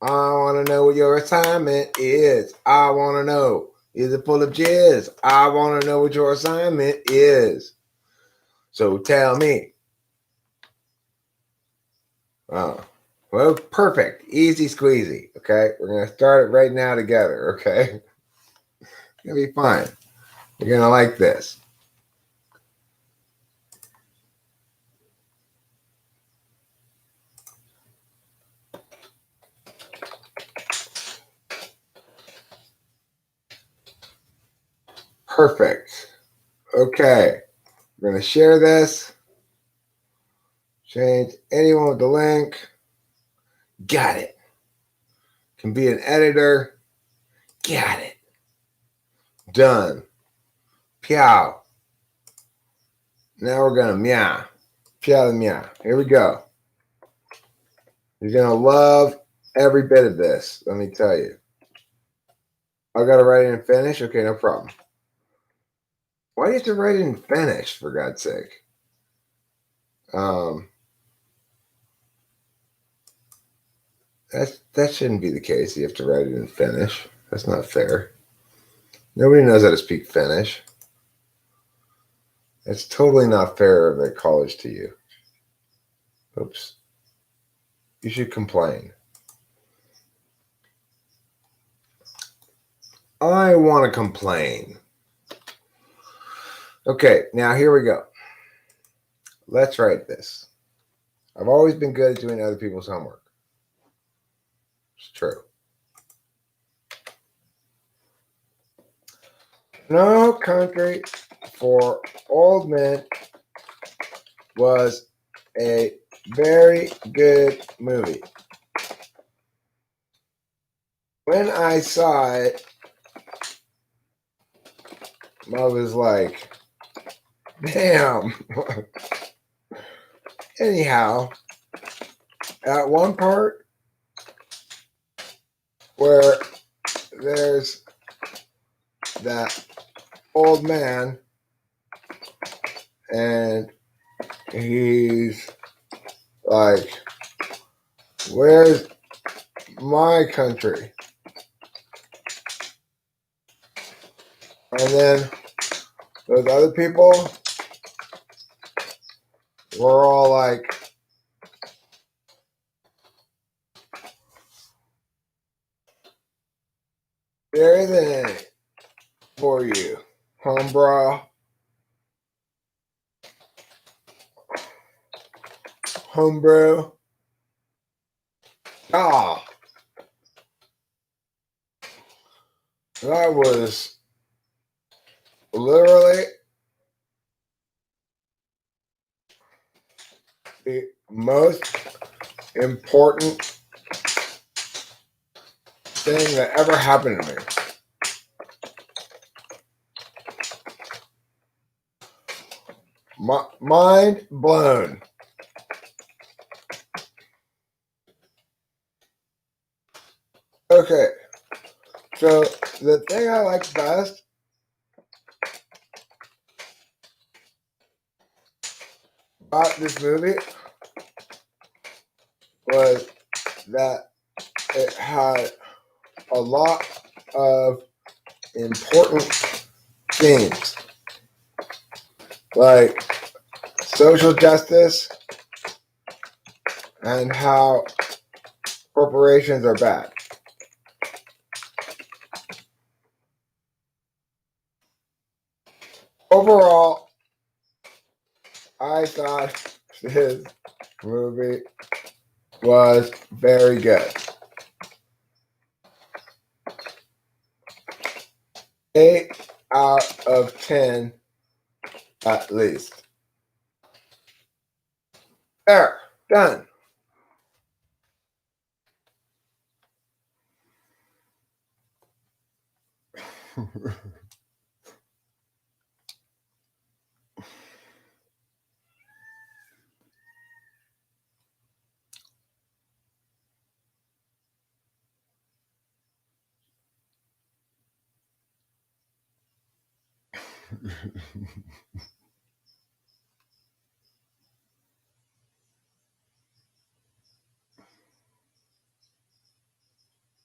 I want to know what your assignment is. I want to know. Is it full of jizz? I want to know what your assignment is. So tell me. Oh, well, perfect. Easy squeezy. Okay. We're going to start it right now together. Okay. It's going to be fine. You're going to like this. Perfect. Okay. We're going to share this. Change anyone with the link. Got it. Can be an editor. Got it. Done. Peow. Now we're going to meow. Peow the meow. Here we go. You're going to love every bit of this. Let me tell you. I got to write it in Finnish? Okay, no problem. Why do you have to write it in Finnish, for God's sake? That shouldn't be the case. You have to write it in Finnish. That's not fair. Nobody knows how to speak Finnish. It's totally not fair of a college to you. Oops. You should complain. I want to complain. Okay, now here we go. Let's write this. I've always been good at doing other people's homework. It's true. No Country for Old Men was a very good movie. When I saw it, I was like, damn. Anyhow, at one part where there's that old man and he's like, where's my country? And then those other people were all like, there isn't any for you, homebrew. Homebrew. Ah. That was literally the most important thing that ever happened to me. Mind blown. Okay, so the thing I like best about this movie was that it had a lot of important themes, like social justice and how corporations are bad. Overall, I thought this movie was very good. 8 out of 10 at least. There, done.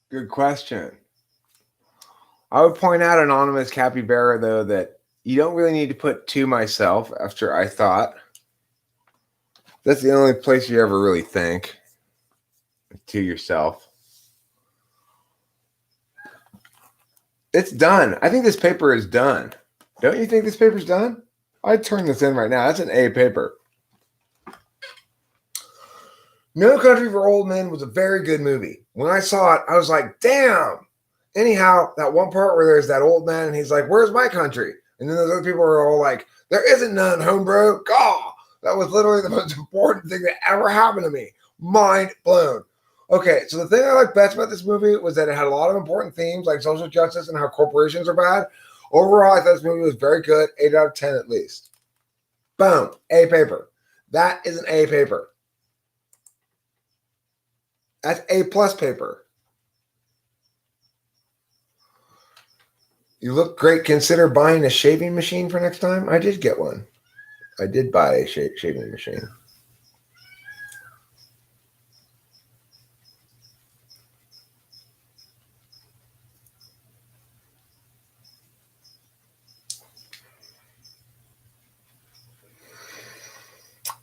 Good question. I would point out, Anonymous Capybara, though, that you don't really need to put to myself after I thought. That's the only place you ever really think to yourself. It's done. I think this paper is done. Don't you think this paper's done? I'd turn this in right now. That's an A paper. No Country for Old Men was a very good movie. When I saw it, I was like, damn. Anyhow, that one part where there's that old man and he's like, where's my country? And then those other people are all like, there isn't none, homebro. God, that was literally the most important thing that ever happened to me. Mind blown. Okay, so the thing I liked best about this movie was that it had a lot of important themes like social justice and how corporations are bad. Overall, I thought this movie was very good. 8 out of 10 at least. Boom. A paper. That is an A paper. That's A plus paper. You look great. Consider buying a shaving machine for next time. I did get one. I did buy a shaving machine.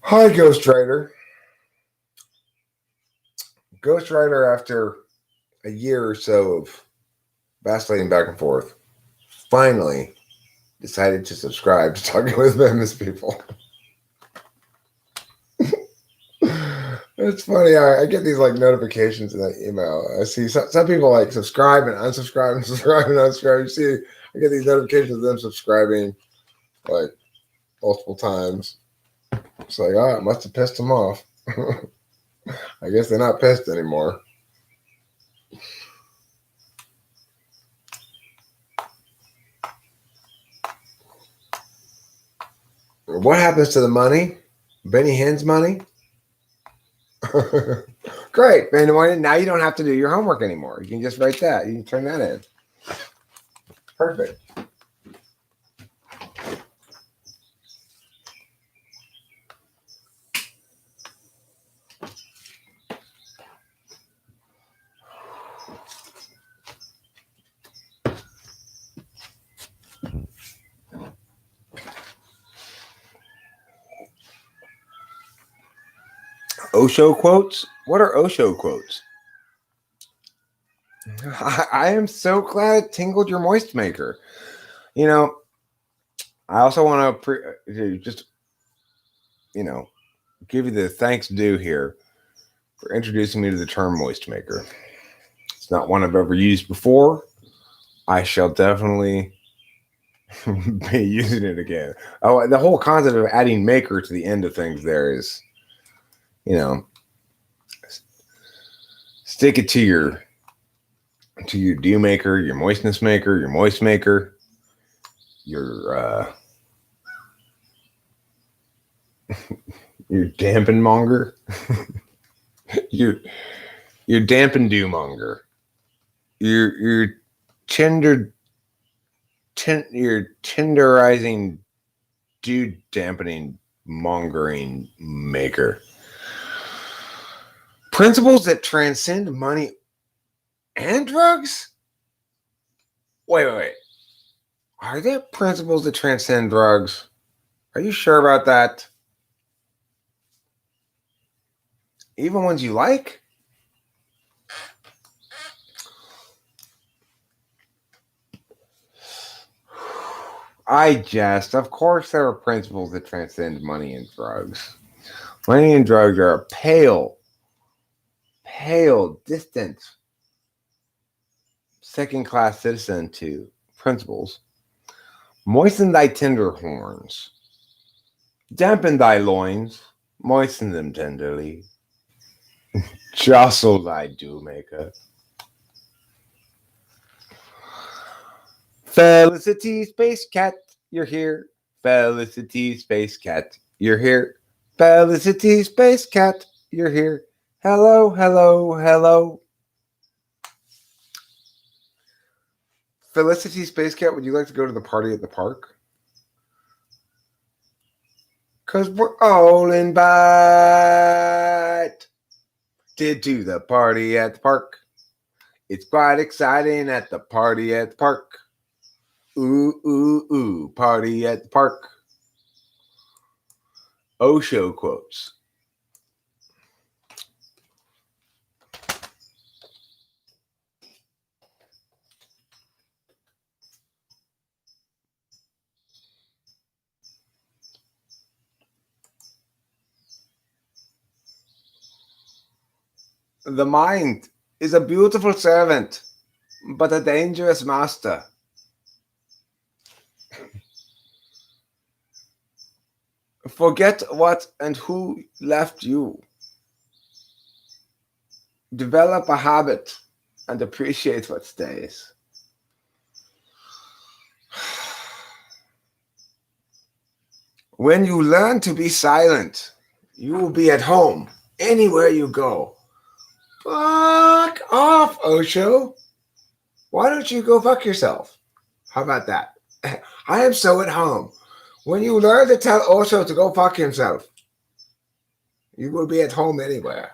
Hi, Ghost Rider. Ghost Rider, after a year or so of vacillating back and forth, finally decided to subscribe to Talking with Famous People. It's funny. I get these like notifications in that email. I see some people like subscribe and unsubscribe and subscribe and unsubscribe. You see, I get these notifications of them subscribing like multiple times. It's like, oh, it must have pissed them off. I guess they're not pissed anymore. What happens to the money? Benny Hinn's money? Great, Benny. Now you don't have to do your homework anymore. You can just write that. You can turn that in. Perfect. Osho quotes? What are Osho quotes? I am so glad it tingled your moist maker. You know, I also want to just, give you the thanks due here for introducing me to the term moist maker. It's not one I've ever used before. I shall definitely be using it again. Oh, the whole concept of adding maker to the end of things there is, stick it to your dew maker, your moistness maker, your moist maker, your You're dampen monger. you you're dampen do monger. You're tender you're tenderizing dude dampening mongering maker. Principles that transcend money and drugs? Wait. Are there principles that transcend drugs? Are you sure about that? Even ones you like? I jest. Of course, there are principles that transcend money and drugs. Money and drugs are a pale, distant, second-class citizen to principles. Moisten thy tender horns. Dampen thy loins. Moisten them tenderly. Jostle thy do-maker. Felicity Space Cat, you're here. Felicity Space Cat, you're here. Felicity Space Cat, you're here. Hello, hello, hello. Felicity Space Cat, would you like to go to the party at the park? Because we're all invited to the party at the park. It's quite exciting at the party at the park. Ooh, party at the park. Osho quotes. The mind is a beautiful servant, but a dangerous master. Forget what and who left you. Develop a habit and appreciate what stays. When you learn to be silent, you will be at home anywhere you go. Fuck off, Osho. Why don't you go fuck yourself? How about that? I am so at home. When you learn to tell Osho to go fuck himself, you will be at home anywhere.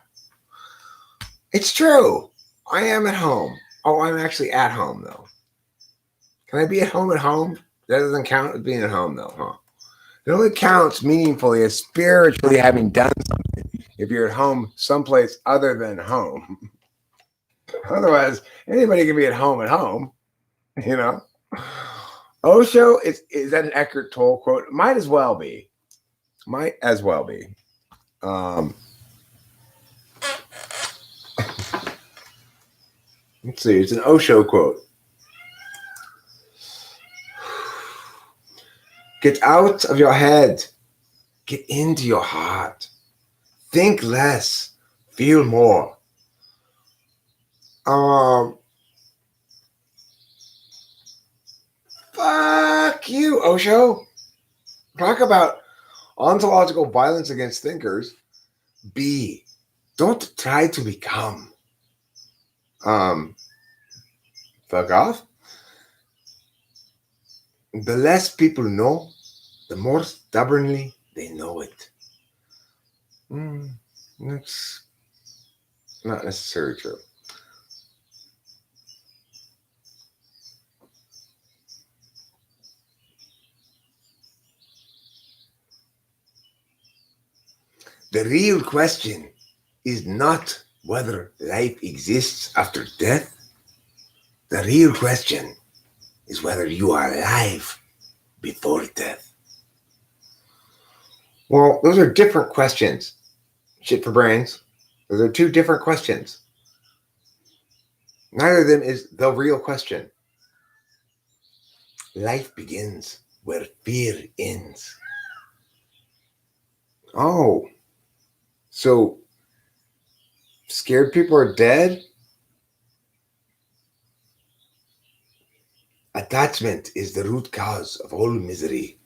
It's true. I am at home. Oh, I'm actually at home, though. Can I be at home? That doesn't count as being at home, though, huh? It only counts meaningfully as spiritually having done something if you're at home someplace other than home. Otherwise, anybody can be at home, you know? Osho, is that an Eckhart Tolle quote? Might as well be. Let's see, it's an Osho quote. Get out of your head. Get into your heart. Think less. Feel more. Fuck you, Osho. Talk about ontological violence against thinkers. Be. Don't try to become. Fuck off. The less people know, the more stubbornly they know it. That's not necessarily true. The real question is not whether life exists after death. The real question is whether you are alive before death. Well, those are different questions. Shit for brains. Those are two different questions. Neither of them is the real question. Life begins where fear ends. Oh, so scared people are dead? Attachment is the root cause of all misery.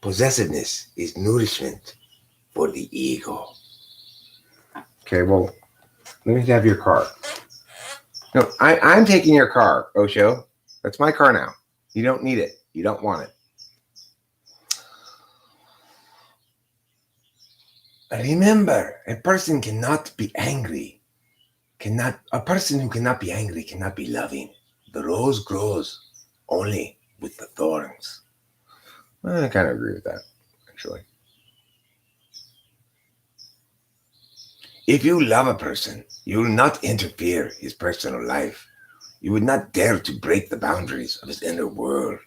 Possessiveness is nourishment. for the ego. Okay, well, let me have your car. No, I'm taking your car, Osho. That's my car now. You don't need it. You don't want it. Remember, a person cannot be angry. A person who cannot be angry cannot be loving. The rose grows only with the thorns. I kind of agree with that, actually. If you love a person, you will not interfere his personal life. You would not dare to break the boundaries of his inner world.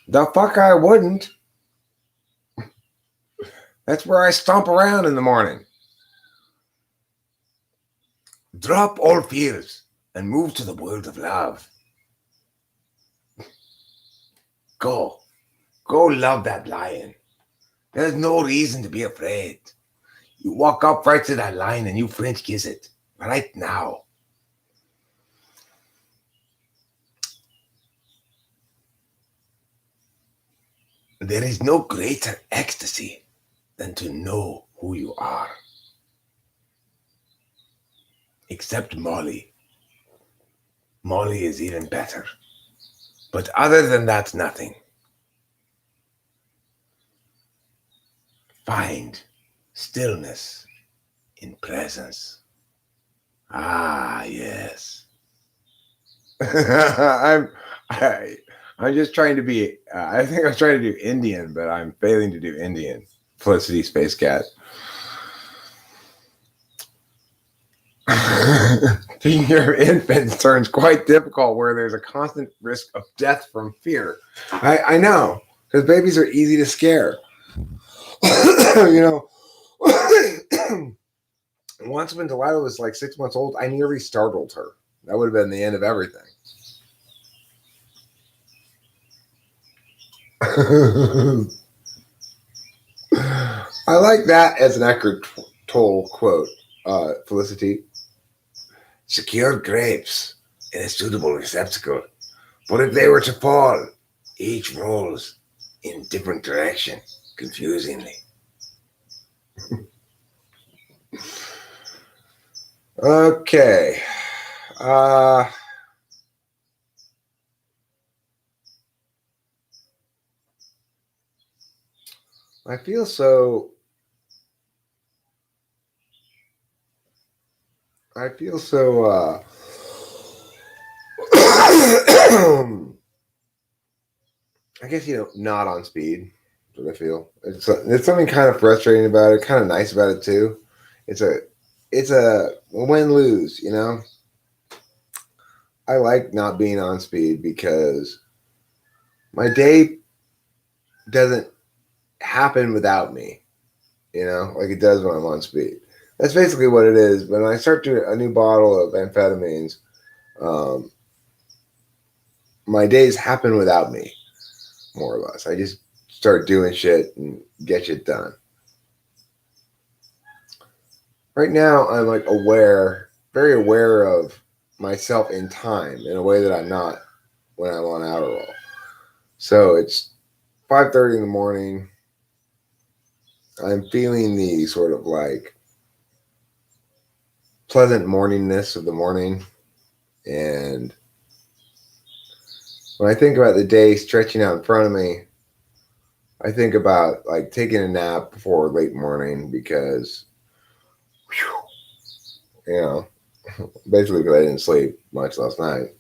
The fuck I wouldn't. That's where I stomp around in the morning. Drop all fears and move to the world of love. Go love that lion. There's no reason to be afraid. You walk up right to that lion and you French kiss it right now. There is no greater ecstasy than to know who you are. Except Molly. Molly is even better. But other than that, nothing. Find stillness in presence. Ah, yes. I'm just trying to be, I think I was trying to do Indian, but I'm failing to do Indian. Felicity Space Cat. Taking care of infants turns quite difficult where there's a constant risk of death from fear. I know, because babies are easy to scare. Once when Delilah was like 6 months old, I nearly startled her. That would have been the end of everything. I like that as an Eckhart Tolle quote, Felicity. Secure grapes in a suitable receptacle, but if they were to fall, each rolls in different direction, confusingly. Okay. I feel so I guess, not on speed. That's what I feel. It's something kind of frustrating about it, kind of nice about it too. It's a win-lose, I like not being on speed because my day doesn't happen without me, like it does when I'm on speed. That's basically what it is. When I start doing a new bottle of amphetamines, my days happen without me, more or less. I just start doing shit and get shit done. Right now, I'm like very aware of myself in time in a way that I'm not when I'm on Adderall. So it's 5:30 in the morning. I'm feeling the sort of like pleasant morningness of the morning. And when I think about the day stretching out in front of me, I think about like taking a nap before late morning because, basically because I didn't sleep much last night.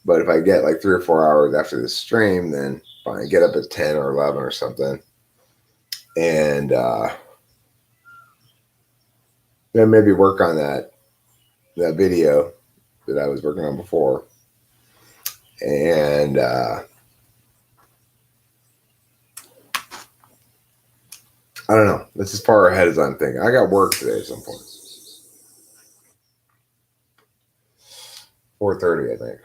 But if I get like 3 or 4 hours after the stream, then fine, get up at 10 or 11 or something. And then maybe work on that video that I was working on before. And I don't know. That's as far ahead as I'm thinking. I got work today at some point. 4:30, I think.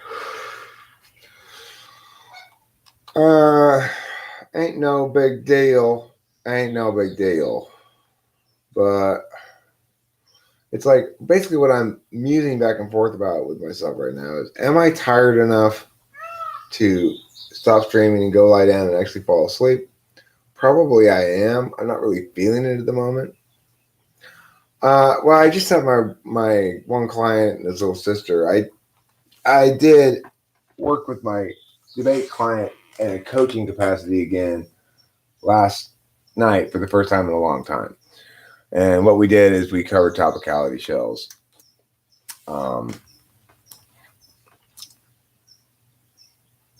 Ain't no big deal. But it's like basically what I'm musing back and forth about with myself right now is, am I tired enough to stop streaming and go lie down and actually fall asleep? Probably I am. I'm not really feeling it at the moment. Well, I just have my one client and his little sister. I did work with my debate client in a coaching capacity again last night for the first time in a long time. And what we did is we covered topicality shells.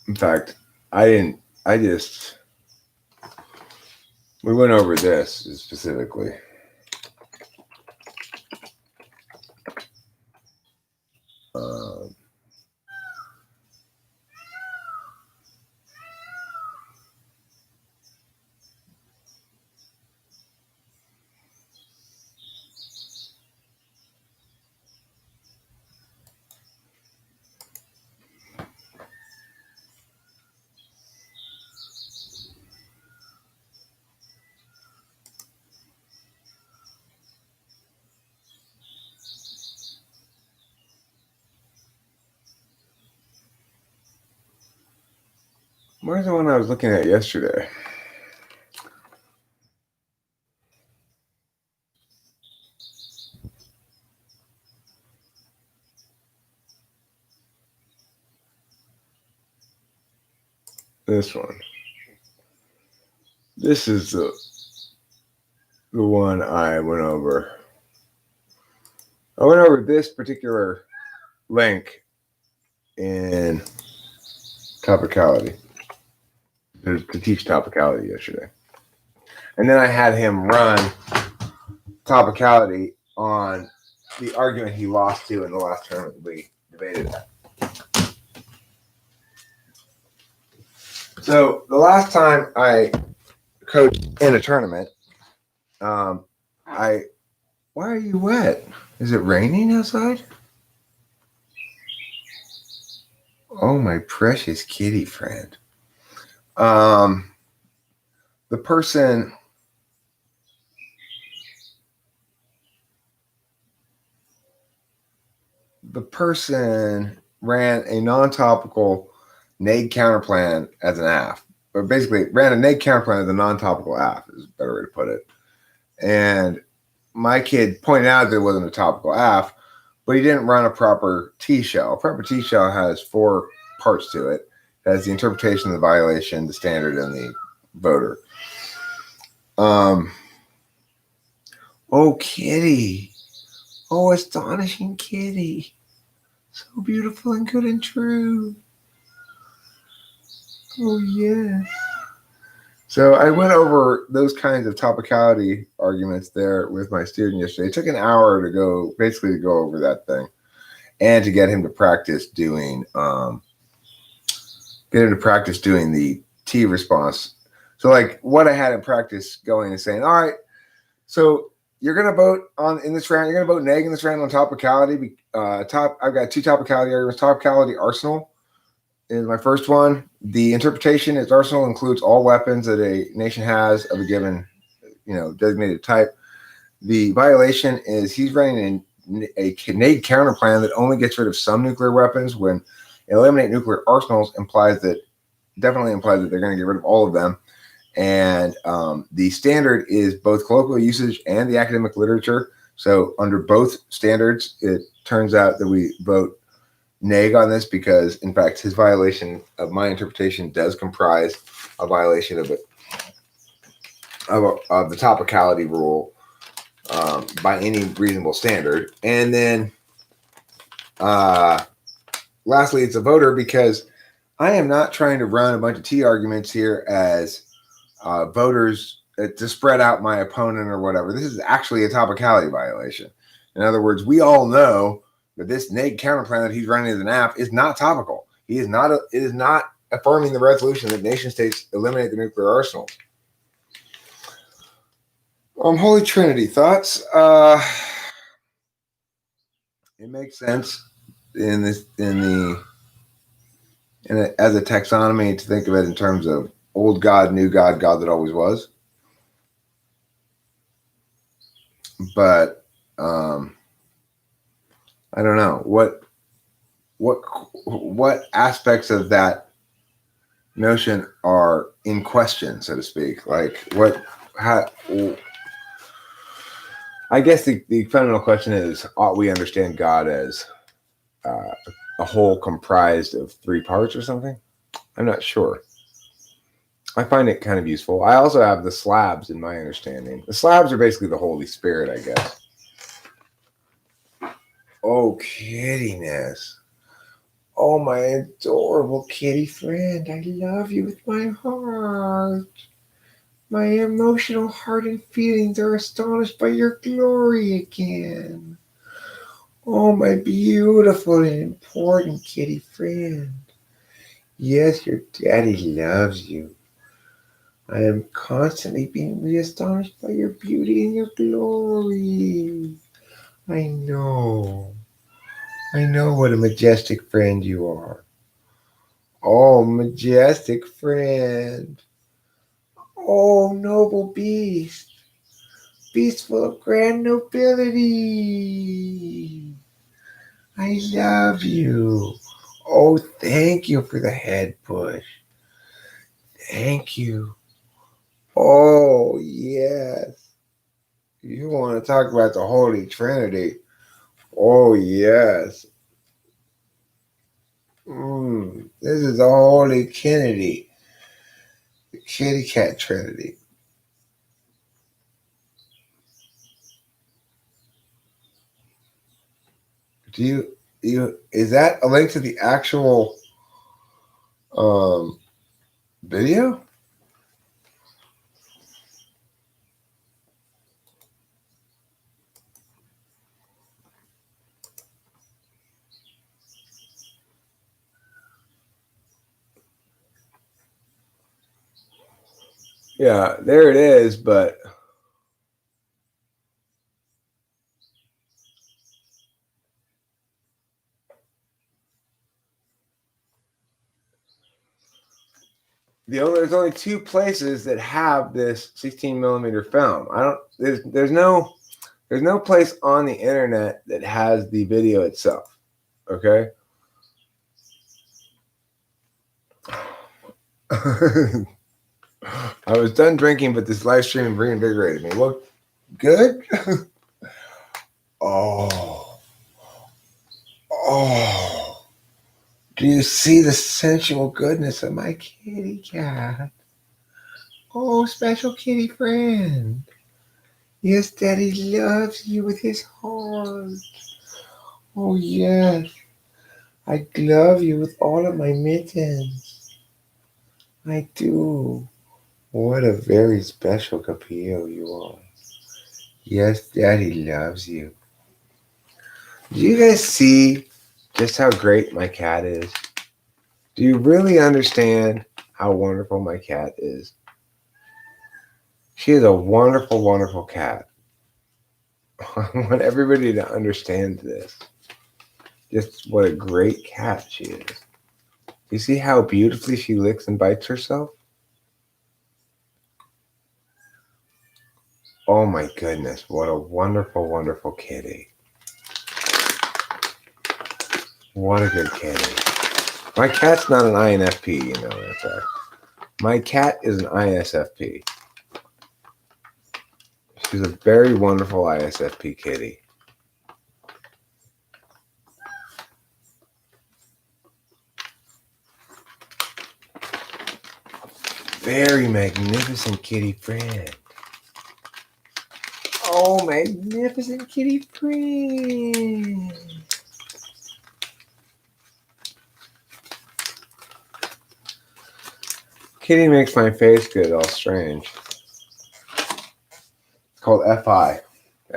In fact, we went over this specifically. Where's the one I was looking at yesterday? This one. This is the one I went over. I went over this particular link in topicality to teach topicality yesterday. And then I had him run topicality on the argument he lost to in the last tournament we debated at. So the last time I coached in a tournament, why are you wet? Is it raining outside? Oh, my precious kitty friend. The person ran a non-topical nade counterplan as an AF, or basically ran a nade counterplan as a non-topical AF is a better way to put it. And my kid pointed out that it wasn't a topical AF, but he didn't run a proper T-shell. A proper T-shell has 4 parts to it. It has the interpretation, the violation, the standard, and the voter. Oh, kitty. Oh, astonishing kitty. So beautiful and good and true. Oh, yeah. So I went over those kinds of topicality arguments there with my student yesterday. It took an hour to go over that thing and to get him to practice doing the T response. So like what I had in practice going and saying, all right, so you're going to vote in this round. You're going to vote neg in this round on topicality. I've got 2 topicality arguments. Topicality arsenal is my first one. The interpretation is arsenal includes all weapons that a nation has of a given, designated type. The violation is he's running a nade counterplan that only gets rid of some nuclear weapons. When eliminate nuclear arsenals definitely implies that they're going to get rid of all of them. And the standard is both colloquial usage and the academic literature. So under both standards, it turns out that we vote neg on this because, in fact, his violation of my interpretation does comprise a violation of the topicality rule by any reasonable standard. And then lastly, it's a voter because I am not trying to run a bunch of T arguments here as voters to spread out my opponent or whatever. This is actually a topicality violation. In other words, we all know that this nade counterplan that he's running as an app is not topical. It is not affirming the resolution that nation states eliminate the nuclear arsenals. Holy Trinity thoughts. It makes sense as a taxonomy to think of it in terms of old God, new God, God that always was. But I don't know what aspects of that notion are in question, so to speak. Like what? How? I guess the fundamental question is: ought we understand God as a whole comprised of three parts or something? I'm not sure. I find it kind of useful. I also have the slabs in my understanding. The slabs are basically the Holy Spirit, I guess. Oh, kittiness. Oh, my adorable kitty friend. I love you with my heart. My emotional heart and feelings are astonished by your glory again. Oh, my beautiful and important kitty friend. Yes, your daddy loves you. I am constantly being re-astonished by your beauty and your glory. I know. I know what a majestic friend you are. Oh, majestic friend. Oh, noble beast. Beast full of grand nobility. I love you. Oh, thank you for the head push. Thank you. Oh, yes. You want to talk about the Holy Trinity? Oh, yes. This is the Holy Kennedy, the kitty cat Trinity. Is that a link to the actual video? Yeah, there it is, but there's only two places that have this 16 millimeter film. There's no place on the internet that has the video itself. Okay. I was done drinking, but this live stream reinvigorated me. Well, good. Oh, oh. Do you see the sensual goodness of my kitty cat? Oh, special kitty friend. Yes, Daddy loves you with his heart. Oh, yes. I love you with all of my mittens. I do. What a very special Capillo you are. Yes, Daddy loves you. Do you guys see just how great my cat is? Do you really understand how wonderful my cat is? She is a wonderful, wonderful cat. I want everybody to understand this. Just what a great cat she is. You see how beautifully she licks and bites herself? Oh my goodness, what a wonderful, wonderful kitty. What a good kitty. My cat's not an INFP, you know, in fact. My cat is an ISFP. She's a very wonderful ISFP kitty. Very magnificent kitty friend. Oh, magnificent kitty friend. Kitty makes my face get all strange. It's called FI.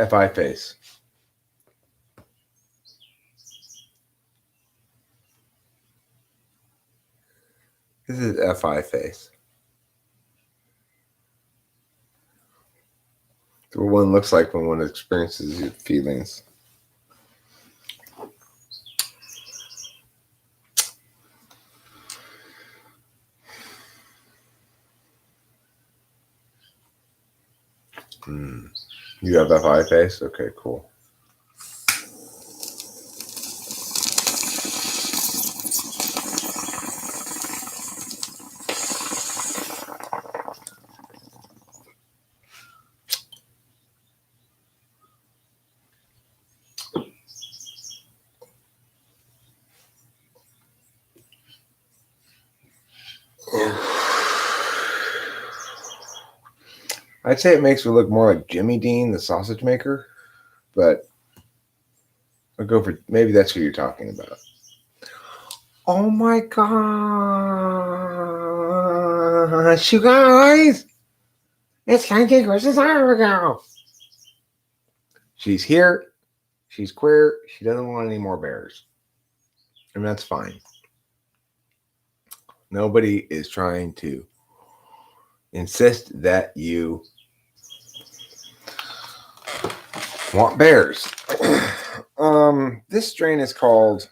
FI face. This is FI face. It's what one looks like when one experiences your feelings. You have FI face? Okay, cool. I'd say it makes me look more like Jimmy Dean, the sausage maker, but I'll go for maybe that's who you're talking about. Oh my gosh, you guys! It's Kanky Chris's Argo. She's here. She's queer. She doesn't want any more bears. And that's fine. Nobody is trying to insist that you want bears. This strain is called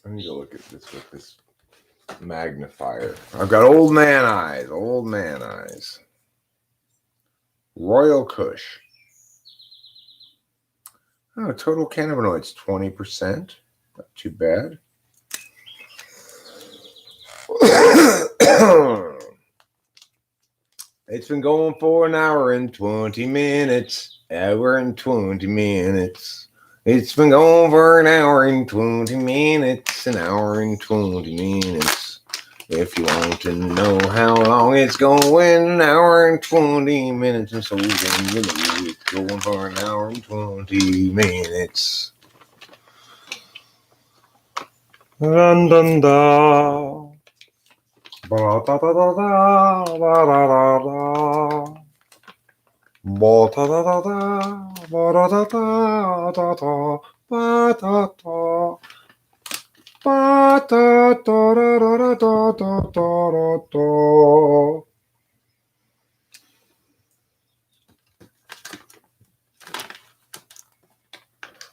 I need to look at this with this magnifier. I've got old man eyes. Royal Kush. Oh, total cannabinoids 20%. Not too bad. It's been going for an hour and 20 minutes. Hour and 20 minutes. It's been going for an hour and 20 minutes. An hour and 20 minutes. If you want to know how long it's going, an hour and 20 minutes. And so then you know it's going for an hour and 20 minutes. Dun dun da. Ba da da da da da da da da. Ba da da da da ba da da da da da ba da da. Ba da da da da da da da da.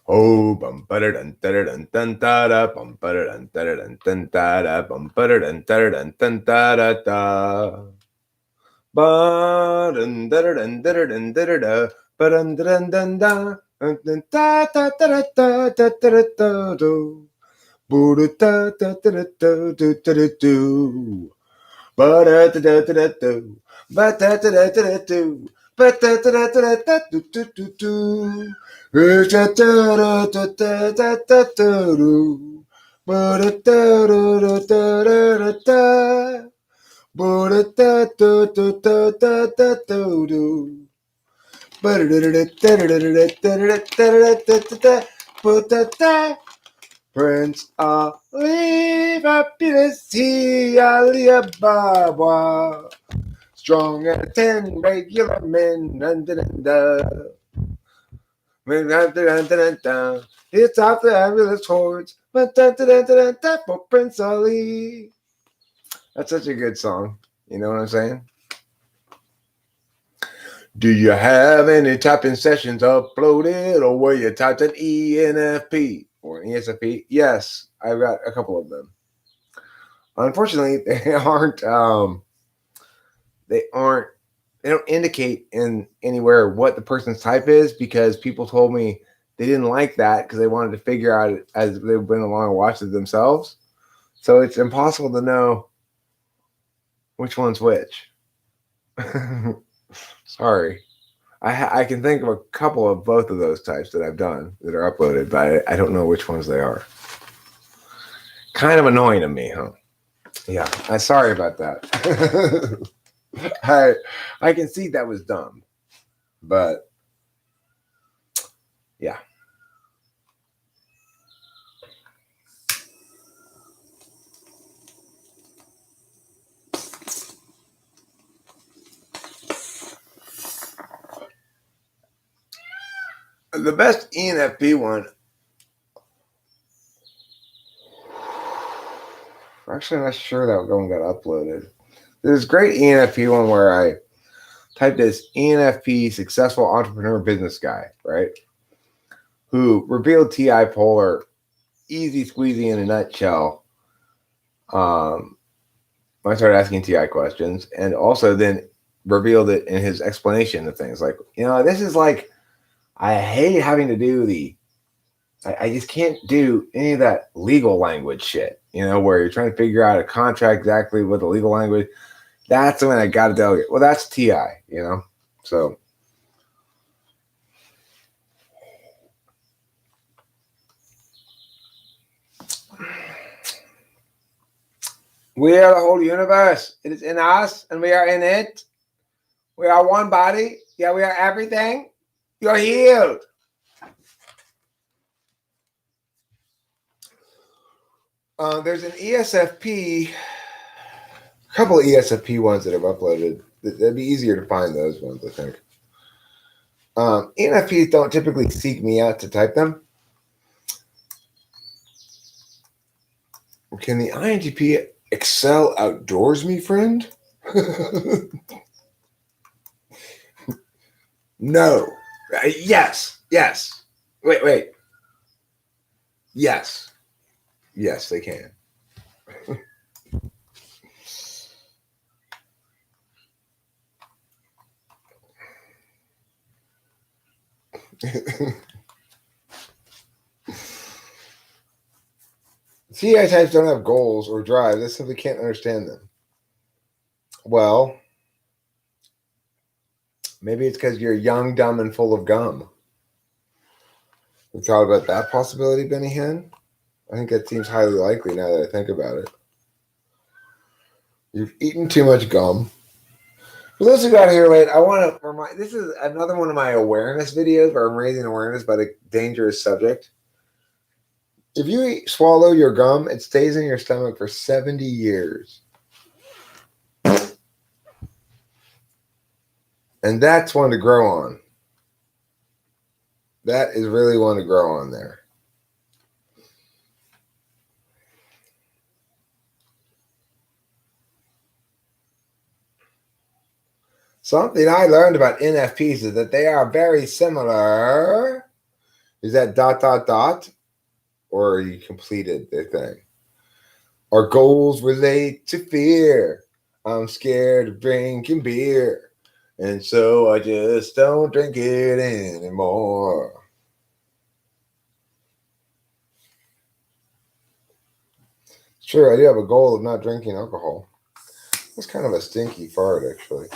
Oh, bum butter dun dun dun dun da da bum butter dun dun dun da da bum butter dun dun da da da. Ba dun dun dun dun dun da ba dun dun dun da da da da da da da da da do. Boo da da da da da da da do. Ba da da da da do. Ba da da da da do. Ba da da da da da do do do do. Da da da da da da da da do. Ba da da da da da da da. Ba da da da da da da da da do. Ba da da da da da da da da da da. Ba da da. Prince Ali, happiness, he Alibaba. Strong at 10 regular men. Dun, dun, dun, dun. It's off the fabulous hordes. For Prince Ali. That's such a good song. You know what I'm saying? Do you have any typing sessions uploaded, or were you typed an ENFP or an ESFP? Yes, I've got a couple of them. Unfortunately, they don't indicate in anywhere what the person's type is, because people told me they didn't like that because they wanted to figure out it as they've been along and watched it themselves. So it's impossible to know which one's which. Sorry. I can think of a couple of both of those types that I've done that are uploaded, but I don't know which ones they are. Kind of annoying to me, huh? Yeah, I'm sorry about that. I can see that was dumb, but yeah. The best ENFP one, actually, I'm not sure that one got uploaded. There's a great ENFP one where I typed as ENFP successful entrepreneur business guy, right? Who revealed TI Polar, easy squeezy in a nutshell. I started asking TI questions, and also then revealed it in his explanation of things. Like, this is like, I hate having to do I just can't do any of that legal language shit, where you're trying to figure out a contract exactly with the legal language. That's when I got to delegate. Well, that's TI, so. We are the whole universe. It is in us, and we are in it. We are one body. Yeah, we are everything. You're healed. There's an ESFP, a couple of ESFP ones that I've uploaded. That'd be easier to find those ones, I think. ENFPs don't typically seek me out to type them. Can the INTP excel outdoors, me friend? No. Yes. Wait. Yes, they can. CI types don't have goals or drive. They simply can't understand them. Well, maybe it's because you're young, dumb, and full of gum. You thought about that possibility, Benny Hinn? I think that seems highly likely now that I think about it. You've eaten too much gum. For those who got here late, I want to remind, this is another one of my awareness videos where I'm raising awareness about a dangerous subject. If you swallow your gum, it stays in your stomach for 70 years. And that's one to grow on. That is really one to grow on there. Something I learned about NFPs is that they are very similar. Is that ... Or you completed their thing? Our goals relate to fear. I'm scared of drinking beer. And so I just don't drink it anymore. Sure, I do have a goal of not drinking alcohol. That's kind of a stinky fart, actually.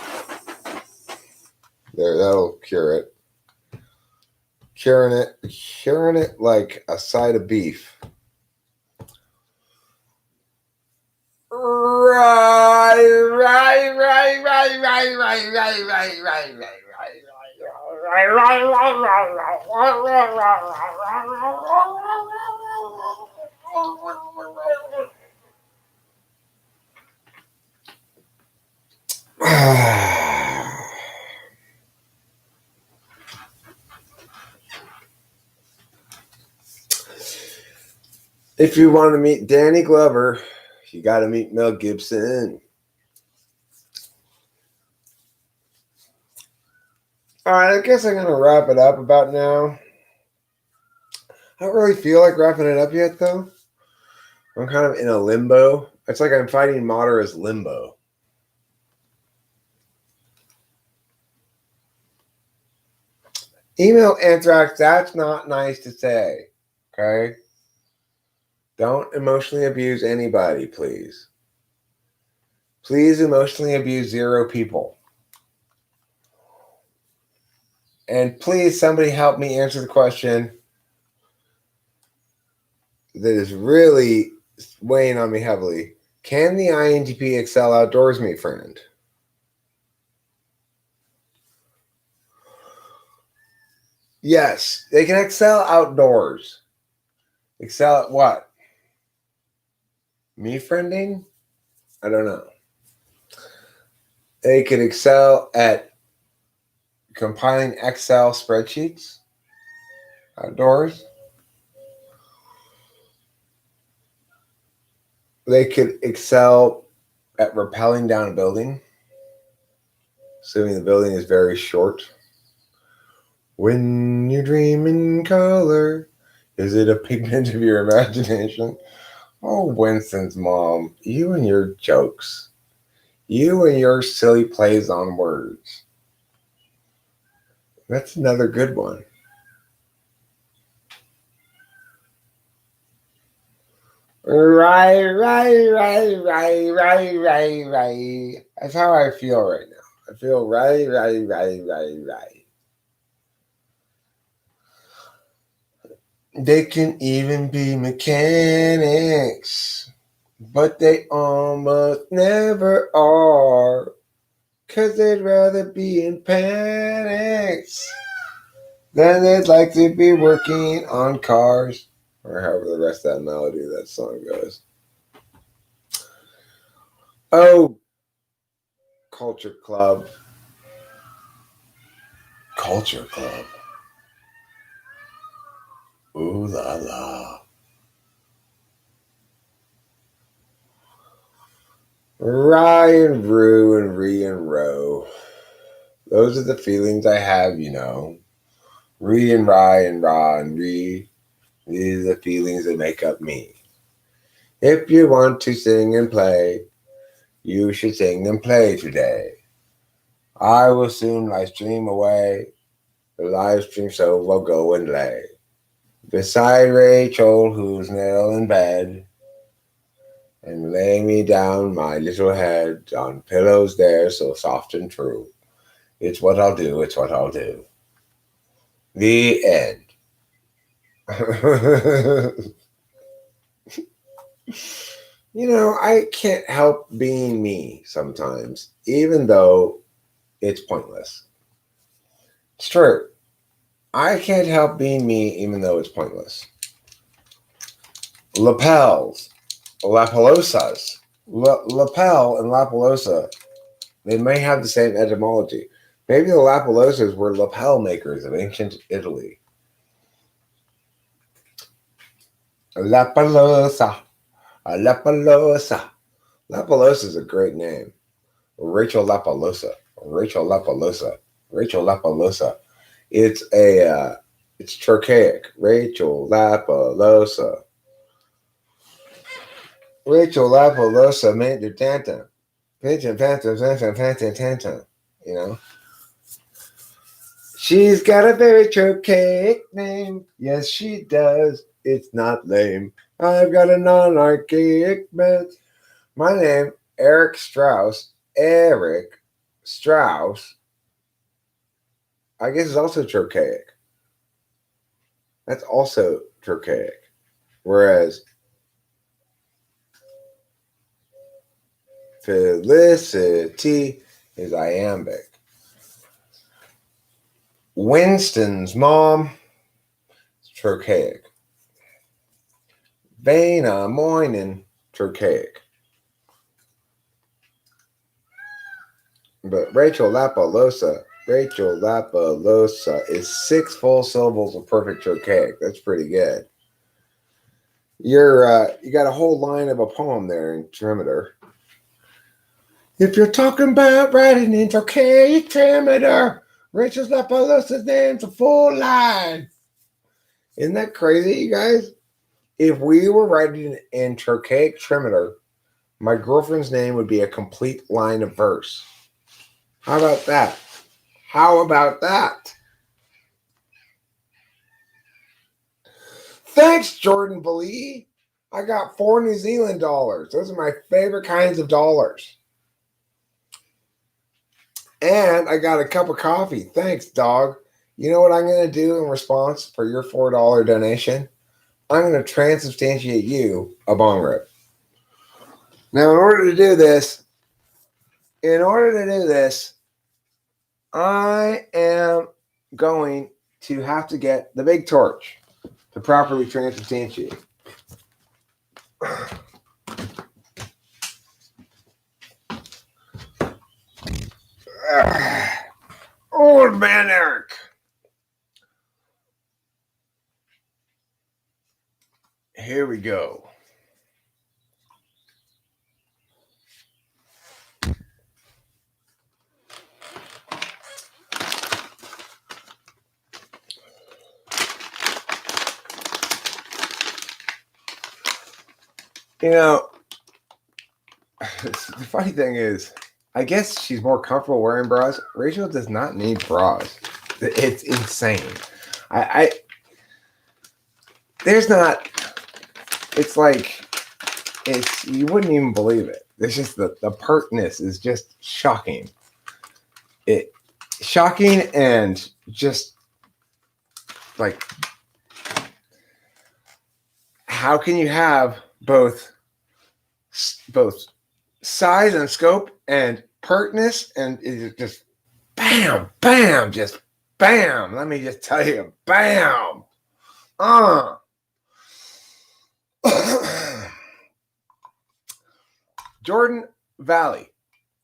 There, that'll cure it. Curing it like a side of beef. If you want to meet Danny Glover, you got to meet Mel Gibson. All right, I guess I'm going to wrap it up about now. I don't really feel like wrapping it up yet, though. I'm kind of in a limbo. It's like I'm fighting Madara's limbo. Email anthrax, that's not nice to say. Okay? Don't emotionally abuse anybody, please. Please emotionally abuse 0 people. And please, somebody help me answer the question that is really weighing on me heavily. Can the INTP excel outdoors, me friend? Yes, they can excel outdoors. Excel at what? Me friending? I don't know. They could excel at compiling Excel spreadsheets outdoors. They could excel at rappelling down a building, assuming the building is very short. When you dream in color, is it a pigment of your imagination? Oh, Winston's mom, you and your jokes. You and your silly plays on words. That's another good one. Right. That's how I feel right now. I feel right. They can even be mechanics. but they almost never are, 'cause they'd rather be in panics than they'd like to be working on cars. Or however the rest of that melody of that song goes. Oh, Culture Club. Culture Club. Ooh la la. Ryan, Rue, and Ree and Row. Those are the feelings I have, you know. Ree and Rye and Ra and Ree. These are the feelings that make up me. If you want to sing and play, you should sing and play today. I will soon live stream away. The live stream so will go and lay beside Rachel, who's nailed in bed, and lay me down my little head on pillows there so soft and true. It's what I'll do, it's what I'll do. The end. You know, I can't help being me sometimes, even though it's pointless. It's true. I can't help being me, even though it's pointless. Lapels, lapalosas, lapel and lapalosa, they may have the same etymology. Maybe the lapalosas were lapel makers of ancient Italy. Lapalosa, lapalosa. Lapalosa is a great name. Rachel Lapalosa, Rachel Lapalosa, Rachel Lapalosa. It's it's trochaic. Rachel Lapalosa. Rachel Lapalosa made the tanta. You know? She's got a very trochaic name. Yes, she does. It's not lame. I've got an anarchic myth. My name, Eric Strauss. Eric Strauss, I guess, is also trochaic. That's also trochaic. Whereas Felicity is iambic. Winston's mom is trochaic. Vainamoinen, trochaic. But Rachel Lapalosa is 6 full syllables of perfect trochaic. That's pretty good. You got a whole line of a poem there in trimeter. If you're talking about writing in trochaic trimeter, Rachel Lapalosa's name's a full line. Isn't that crazy, you guys? If we were writing in trochaic trimeter, my girlfriend's name would be a complete line of verse. How about that? How about that? Thanks, Jordan Balee. I got 4 New Zealand dollars. Those are my favorite kinds of dollars. And I got a cup of coffee. Thanks, dog. You know what I'm going to do in response for your $4 donation? I'm going to transubstantiate you a bong rip. Now, in order to do this, I am going to have to get the big torch to properly transubstantiate. Old man Eric. Here we go. You know, the funny thing is, I guess she's more comfortable wearing bras. Rachel does not need bras. It's insane. There's not, it's like, you wouldn't even believe it. It's just the pertness is just shocking. Shocking and just like, how can you have both both size and scope and pertness, and it's just bam, bam, just bam. Let me just tell you, bam. Jordan Valley,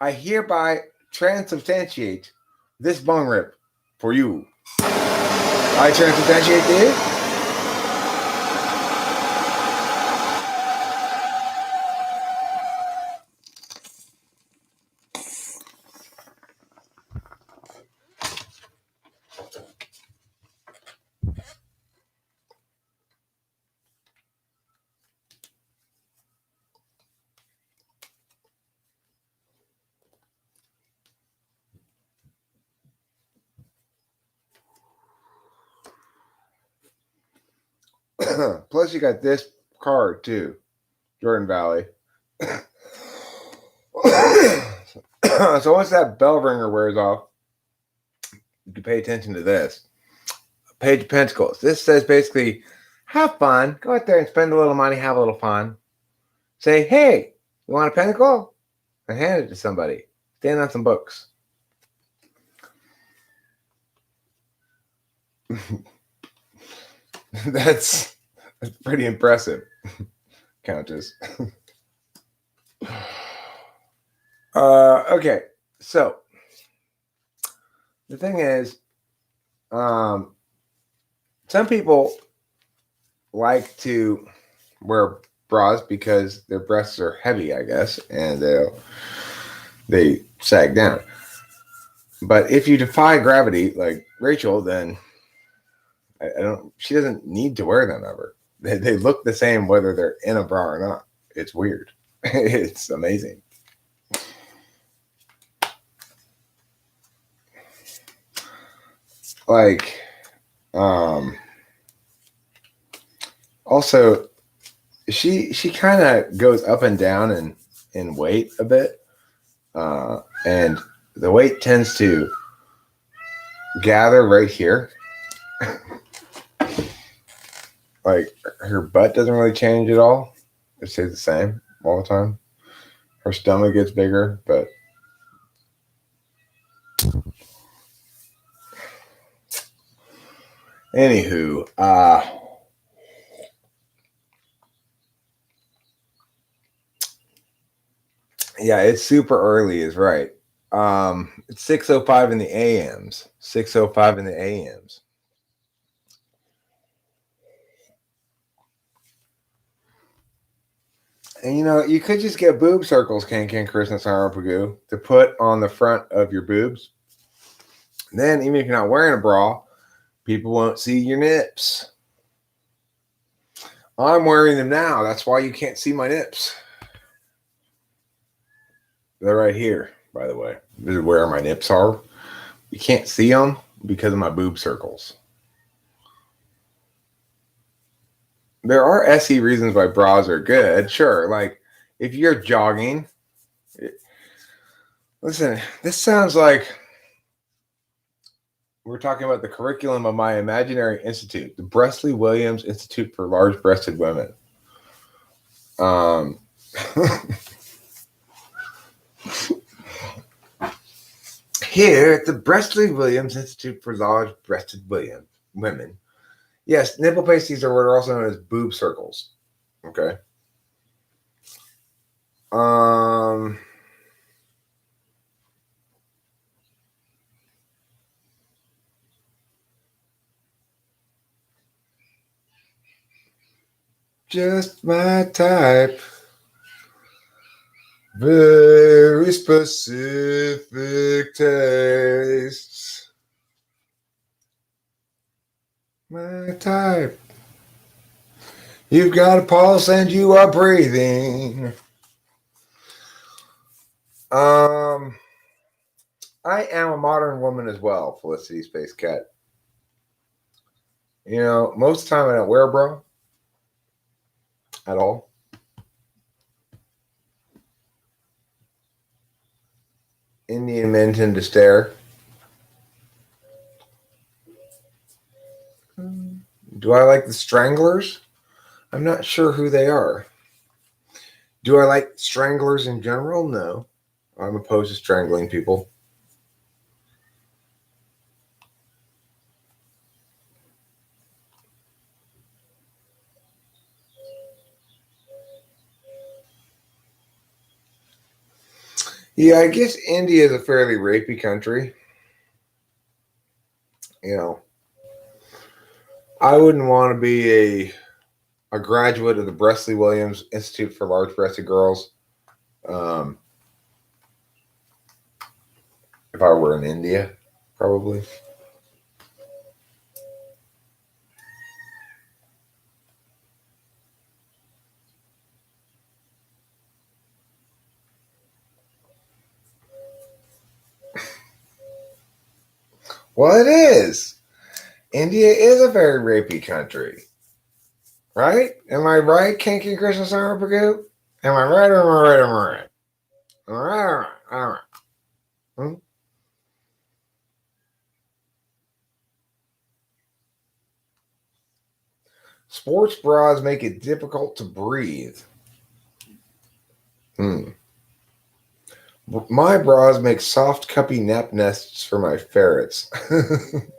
I hereby transubstantiate this bong rip for you. I transubstantiate it. Plus, you got this card too, Jordan Valley. So once that bell ringer wears off, you can pay attention to this. Page of Pentacles. This says basically, have fun. Go out there and spend a little money, have a little fun. Say, hey, you want a pentacle? And hand it to somebody. Stand on some books. That's pretty impressive, Countess. Okay, so the thing is, some people like to wear bras because their breasts are heavy, I guess, and they sag down. But if you defy gravity, like Rachel, then I don't. She doesn't need to wear them ever. They look the same whether they're in a bra or not. It's weird. It's amazing. Like, also, she kind of goes up and down in weight a bit, and the weight tends to gather right here. Like, her butt doesn't really change at all. It stays the same all the time. Her stomach gets bigger, but anywho, yeah, it's super early is right. It's 6:05 in the AMs. 6:05 in the AMs. And you could just get boob circles, Can Chris and Sarah Pagoo, to put on the front of your boobs. Then, even if you're not wearing a bra, people won't see your nips. I'm wearing them now. That's why you can't see my nips. They're right here, by the way. This is where my nips are. You can't see them because of my boob circles. There are SE reasons why bras are good. Sure, like if you're jogging. Listen, this sounds like we're talking about the curriculum of my imaginary institute, the Bresley Williams Institute for Large-Breasted Women. Here at the Bresley Williams Institute for Large-Breasted Women. Yes, nipple pasties are what are also known as boob circles. Okay. Just my type. Very specific tastes. My type. You've got a pulse and you are breathing. I am a modern woman as well, Felicity Space Cat. Most of the time I don't wear a bra at all. Indian men tend to stare. Do I like the Stranglers? I'm not sure who they are. Do I like stranglers in general? No. I'm opposed to strangling people. Yeah, I guess India is a fairly rapey country. I wouldn't want to be a graduate of the Bresley Williams Institute for Large Breasted Girls um, if I were in India, probably. Well, it is. India is a very rapey country. Right? Am I right, Kinky Krishna Sarapagoo? Am I right or am I right or am I right? All right, all right. Hmm? Sports bras make it difficult to breathe. My bras make soft, cuppy nap nests for my ferrets. Is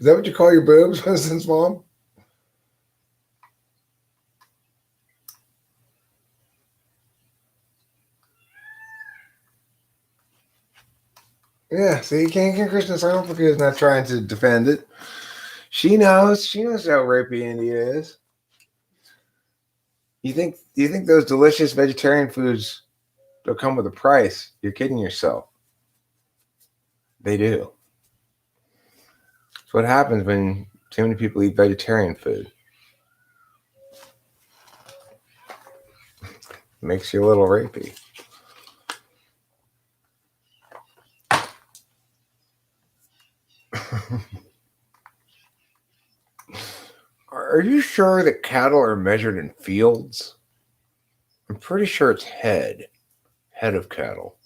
that what you call your boobs, Winston's mom? Yeah, see, King Krishna Sarapagoo is not trying to defend it. She knows. She knows how rapey India is. You think those delicious vegetarian foods don't come with a price? You're kidding yourself. They do. That's what happens when too many people eat vegetarian food. It makes you a little rapey. Are you sure that cattle are measured in fields? I'm pretty sure it's head of cattle.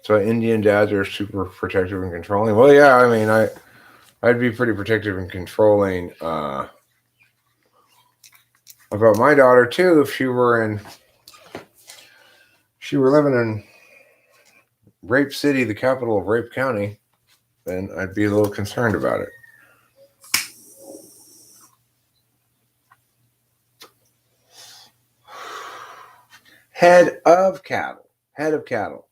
So Indian dads are super protective and controlling. Well, yeah, I mean, I'd be pretty protective and controlling about my daughter too if she were living in Rape City, the capital of Rape County. Then I'd be a little concerned about it. Head of cattle. Head of cattle.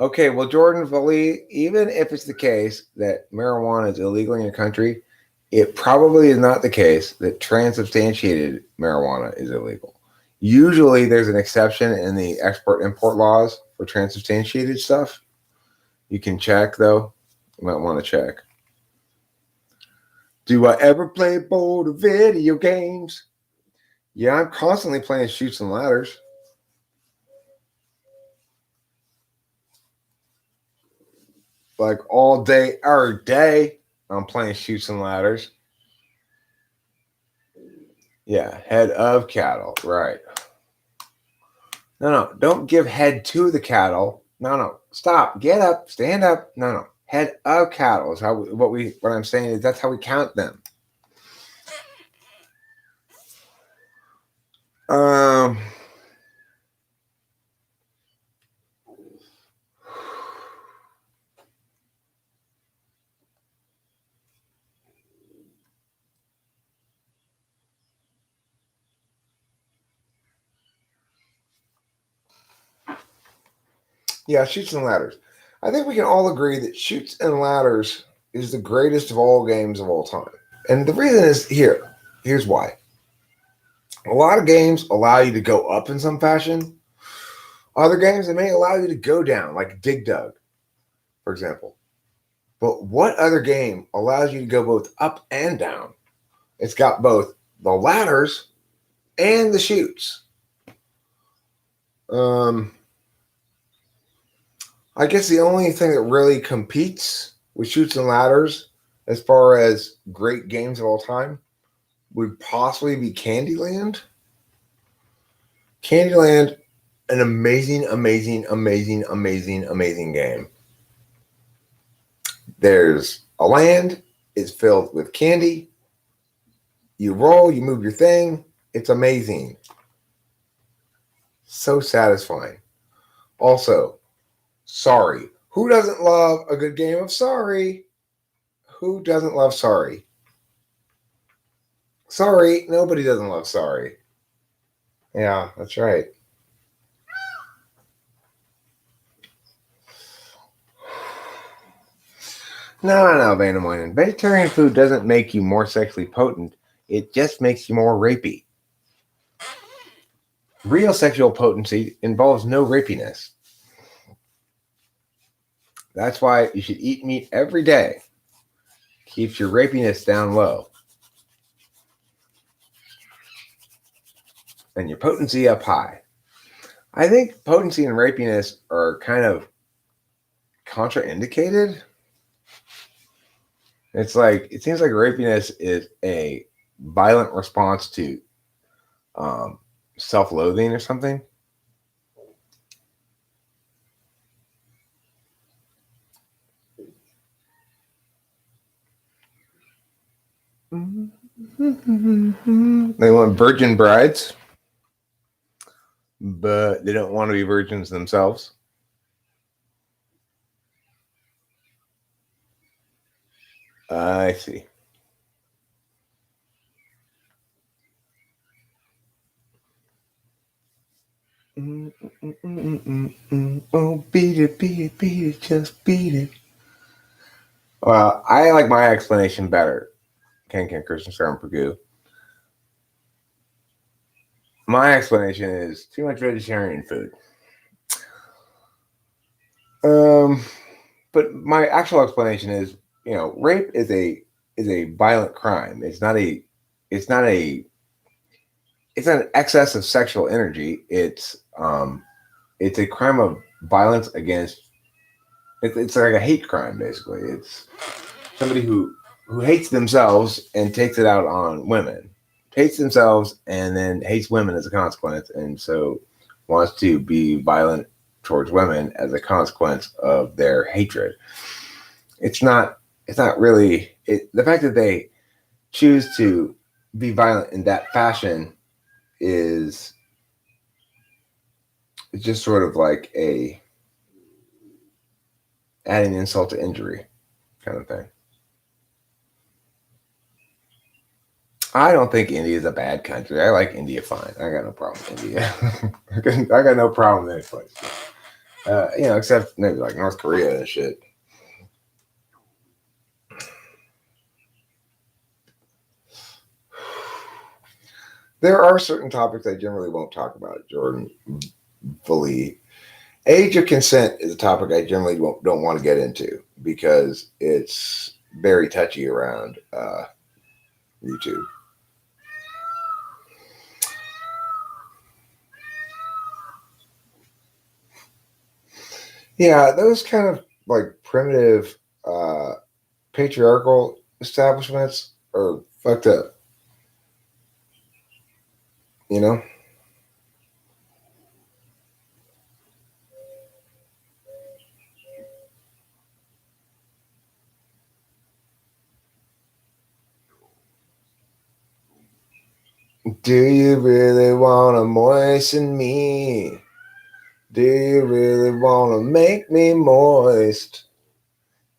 Okay, well, Jordan Foley, even if it's the case that marijuana is illegal in your country, it probably is not the case that transubstantiated marijuana is illegal. Usually there's an exception in the export-import laws for transubstantiated stuff. You can check, though. You might want to check. Do I ever play bold video games? Yeah, I'm constantly playing Chutes and Ladders. Like all day, every day, I'm playing Chutes and Ladders. Yeah, head of cattle, right. No, don't give head to the cattle. No, stop. Get up, stand up. No. Head of cattle is what I'm saying is that's how we count them. Yeah, Chutes and Ladders. I think we can all agree that Chutes and Ladders is the greatest of all games of all time. And the reason is here. Here's why. A lot of games allow you to go up in some fashion. Other games, they may allow you to go down, like Dig Dug, for example. But what other game allows you to go both up and down? It's got both the ladders and the chutes. I guess the only thing that really competes with Chutes and Ladders as far as great games of all time would possibly be Candyland. Candyland, an amazing game. There's a land, it's filled with candy. You roll, you move your thing. It's amazing. So satisfying. Also, Sorry. Who doesn't love a good game of Sorry? Who doesn't love Sorry? Sorry, nobody doesn't love Sorry. Yeah, that's right. No, Van Moinen. Vegetarian food doesn't make you more sexually potent. It just makes you more rapey. Real sexual potency involves no rapiness. That's why you should eat meat every day. Keeps your rapiness down low. And your potency up high. I think potency and rapiness are kind of contraindicated. It's like, it seems like rapiness is a violent response to self-loathing or something. They want virgin brides, but they don't want to be virgins themselves. I see. Oh, beat it, just beat it. Well, I like my explanation better. Ken Christian Star and Pagoo. My explanation is too much vegetarian food. But my actual explanation is, rape is a violent crime. It's not an excess of sexual energy. It's a crime of violence against. It's like a hate crime, basically. It's somebody who hates themselves and takes it out on women. Hates themselves and then hates women as a consequence, and so wants to be violent towards women as a consequence of their hatred. It's not really the fact that they choose to be violent in that fashion is just sort of like a adding insult to injury kind of thing. I don't think India is a bad country. I like India fine. I got no problem with India. I got no problem with any place. Except maybe like North Korea and shit. There are certain topics I generally won't talk about, Jordan. Fully. Age of consent is a topic I generally don't want to get into because it's very touchy around YouTube. Yeah, those kind of like primitive patriarchal establishments are fucked up. You know? Do you really want to moisten me? Do you really want to make me moist?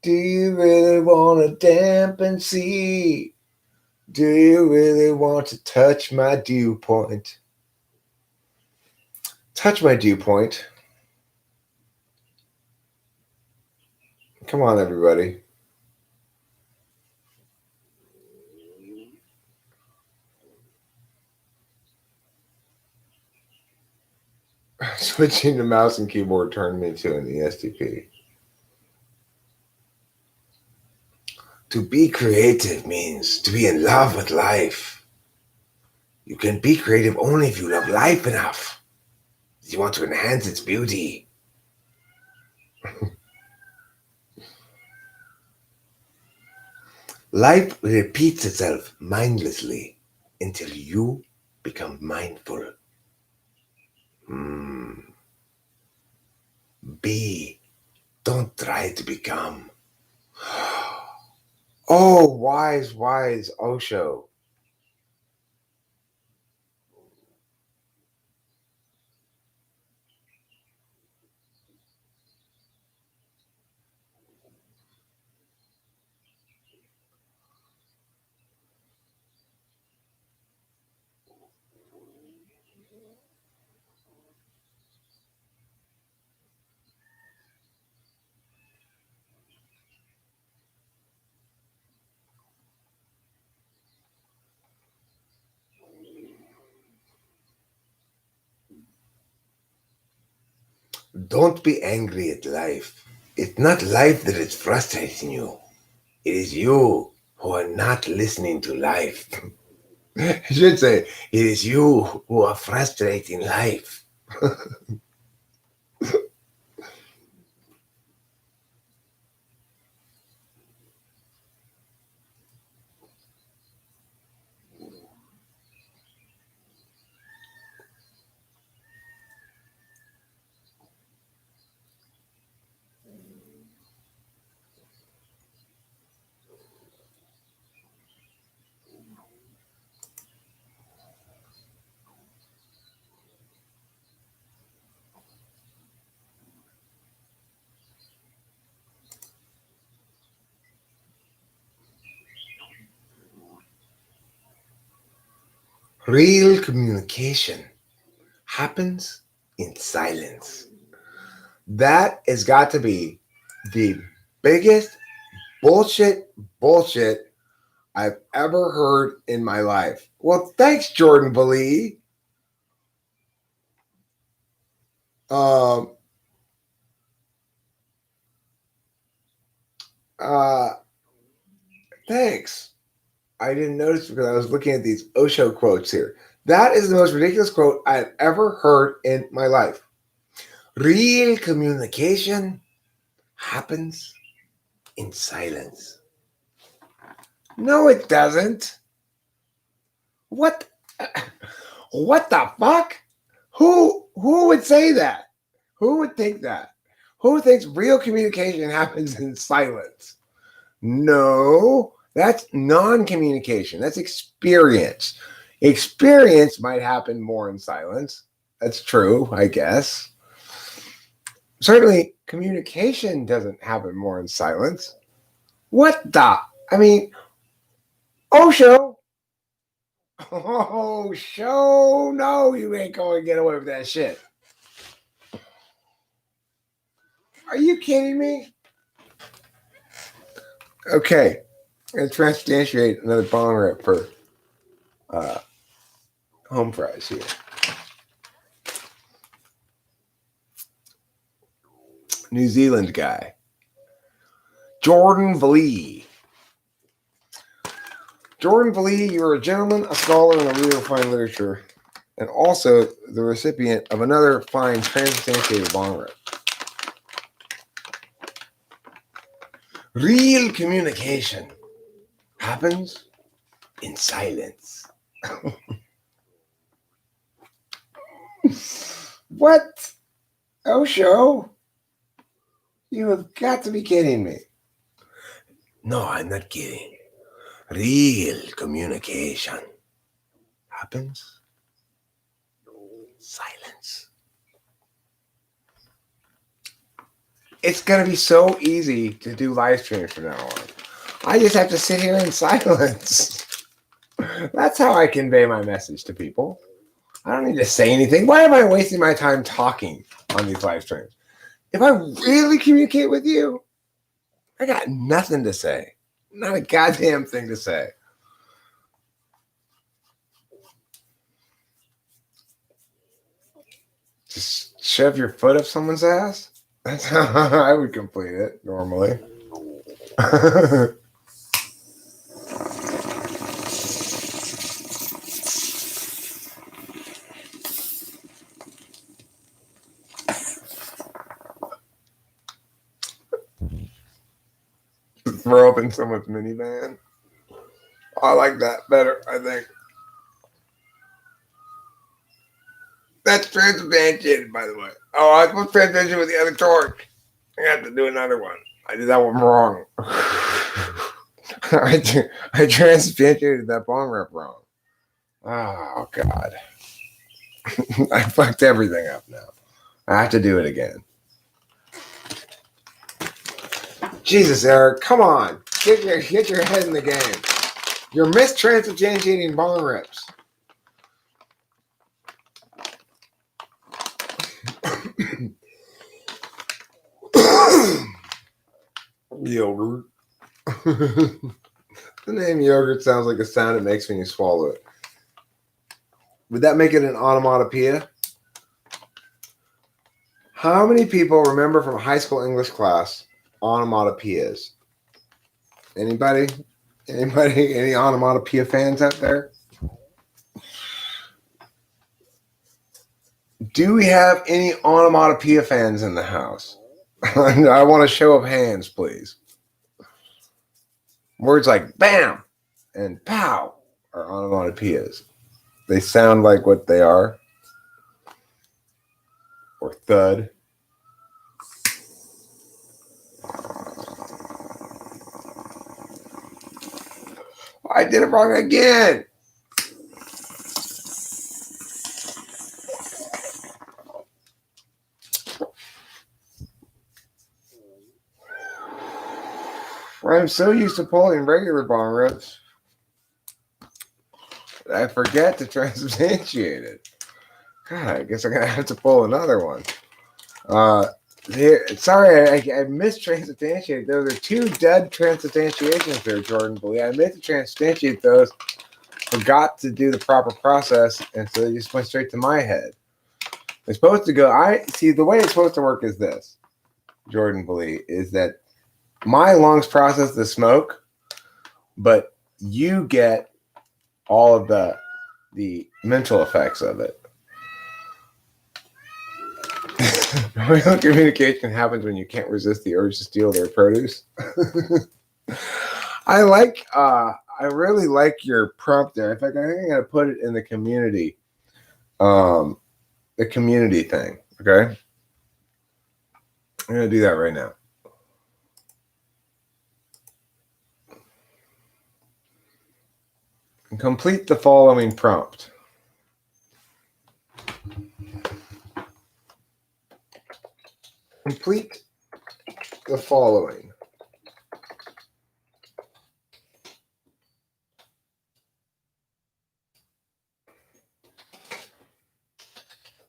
Do you really want to dampen sea? Do you really want to touch my dew point? Touch my dew point. Come on, everybody. Switching to mouse and keyboard turned me to an ESTP. To be creative means to be in love with life. You can be creative only if you love life enough. You want to enhance its beauty. Life repeats itself mindlessly until you become mindful. Be. Don't try to become. Oh, wise Osho. Don't be angry at life. It's not life that is frustrating you. It is you who are not listening to life. I should say, it is you who are frustrating life. Real communication happens in silence. That has got to be the biggest bullshit I've ever heard in my life. Well, thanks, Jordan Valee. Um, thanks. I didn't notice because I was looking at these Osho quotes here. That is the most ridiculous quote I've ever heard in my life. Real communication happens in silence. No, it doesn't. What? What the fuck? Who would say that? Who would think that? Who thinks real communication happens in silence? No, that's non-communication. That's experience. Experience might happen more in silence. That's true, I guess. Certainly, communication doesn't happen more in silence. What the? I mean, Osho. Oh, show. No, you ain't going to get away with that shit. Are you kidding me? Okay. I'm going to transubstantiate another bong rip for home fries here. New Zealand guy. Jordan Valee. Jordan Valee, you're a gentleman, a scholar, and a reader of fine literature, and also the recipient of another fine transubstantiated bong rip. Real communication happens in silence. What? Osho? You have got to be kidding me. No, I'm not kidding. Real communication happens in silence. It's going to be so easy to do live streams from now on. I just have to sit here in silence. That's how I convey my message to people. I don't need to say anything. Why am I wasting my time talking on these live streams? If I really communicate with you, I got nothing to say. Not a goddamn thing to say. Just shove your foot up someone's ass? That's how I would complete it normally. Throw up in someone's minivan. I like that better, I think. That's transubstantiated, by the way. Oh, I was supposed to transition with the other torch. I have to do another one. I did that one wrong. I transubstantiated that bong rip wrong. Oh, God. I fucked everything up now. I have to do it again. Jesus, Eric, come on. Get your head in the game. You're mistransubstantiating bong rips. Yogurt. The name yogurt sounds like a sound it makes when you swallow it. Would that make it an onomatopoeia? How many people remember from high school English class onomatopoeias? Anybody? Anybody? Any onomatopoeia fans out there? Do we have any onomatopoeia fans in the house? I want a show of hands, please. Words like bam and pow are onomatopoeias. They sound like what they are. Or thud. I did it wrong again. I'm so used to pulling regular bong rips, I forget to transubstantiate it. God, I guess I'm gonna have to pull another one. Sorry, I missed transubstantiate. Those are two dead transubstantiations there, Jordan Blee. I meant to transubstantiate those, forgot to do the proper process, and so they just went straight to my head. It's supposed to go. I see the way it's supposed to work is this, Jordan Blee, is that my lungs process the smoke, but you get all of the mental effects of it. Real communication happens when you can't resist the urge to steal their produce. I really like your prompt there. In fact, I think I'm gonna put it in the community thing. Okay, I'm gonna do that right now. And complete the following prompt. Complete the following.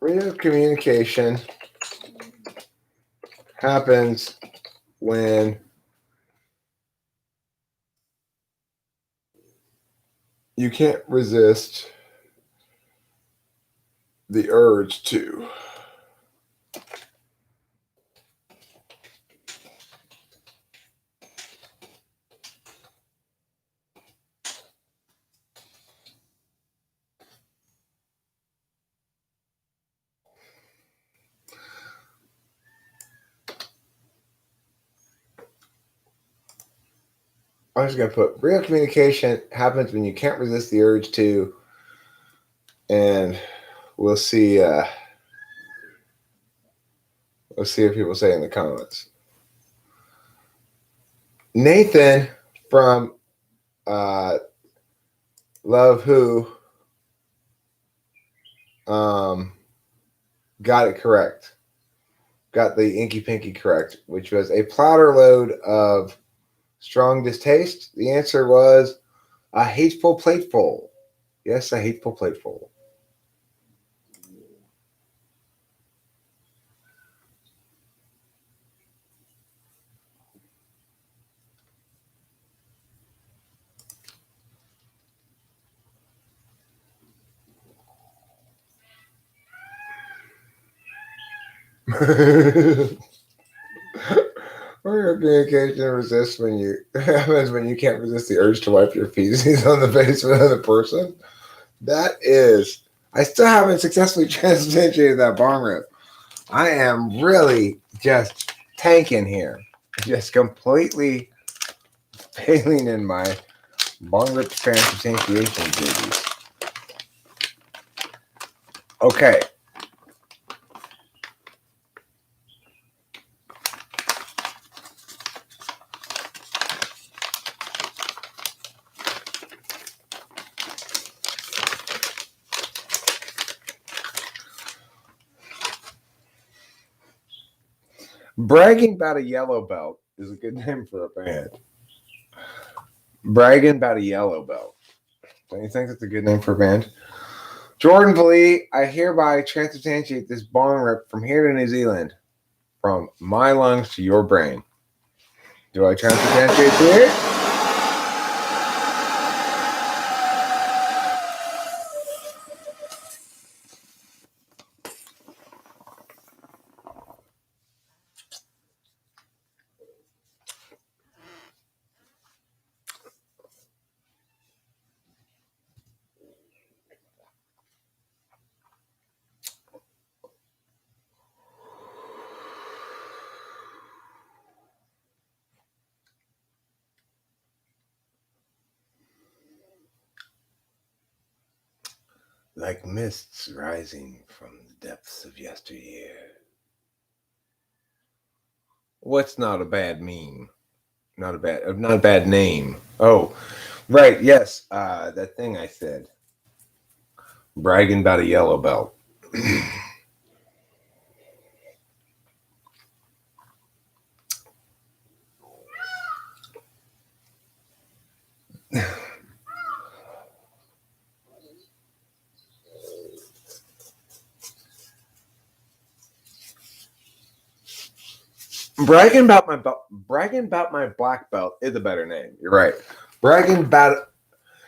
Real communication happens when you can't resist the urge to. I'm just going to put real communication happens when you can't resist the urge to, and we'll see what people say in the comments. Nathan from Love Who got it correct. Got the Inky Pinky correct, which was a platter load of strong distaste. The answer was a hateful plateful. Yes, a hateful plateful. Real communication resists when you happens when you can't resist the urge to wipe your feces on the face of another person. That is, I still haven't successfully transubstantiated that bong rip. I am really just tanking here, just completely failing in my bong rip transubstantiation duties. Okay. Bragging about a yellow belt is a good name for a band. Bragging about a yellow belt. Don't you think that's a good name for a band? Jordan Blee, I hereby transubstantiate this bong rip from here to New Zealand, from my lungs to your brain. Do I transubstantiate here? like mists rising from the depths of yesteryear. What's not a bad meme? Not a bad name. Oh, right, yes, that thing I said, bragging about a yellow belt. Bragging about my black belt is a better name. You're right. Bragging about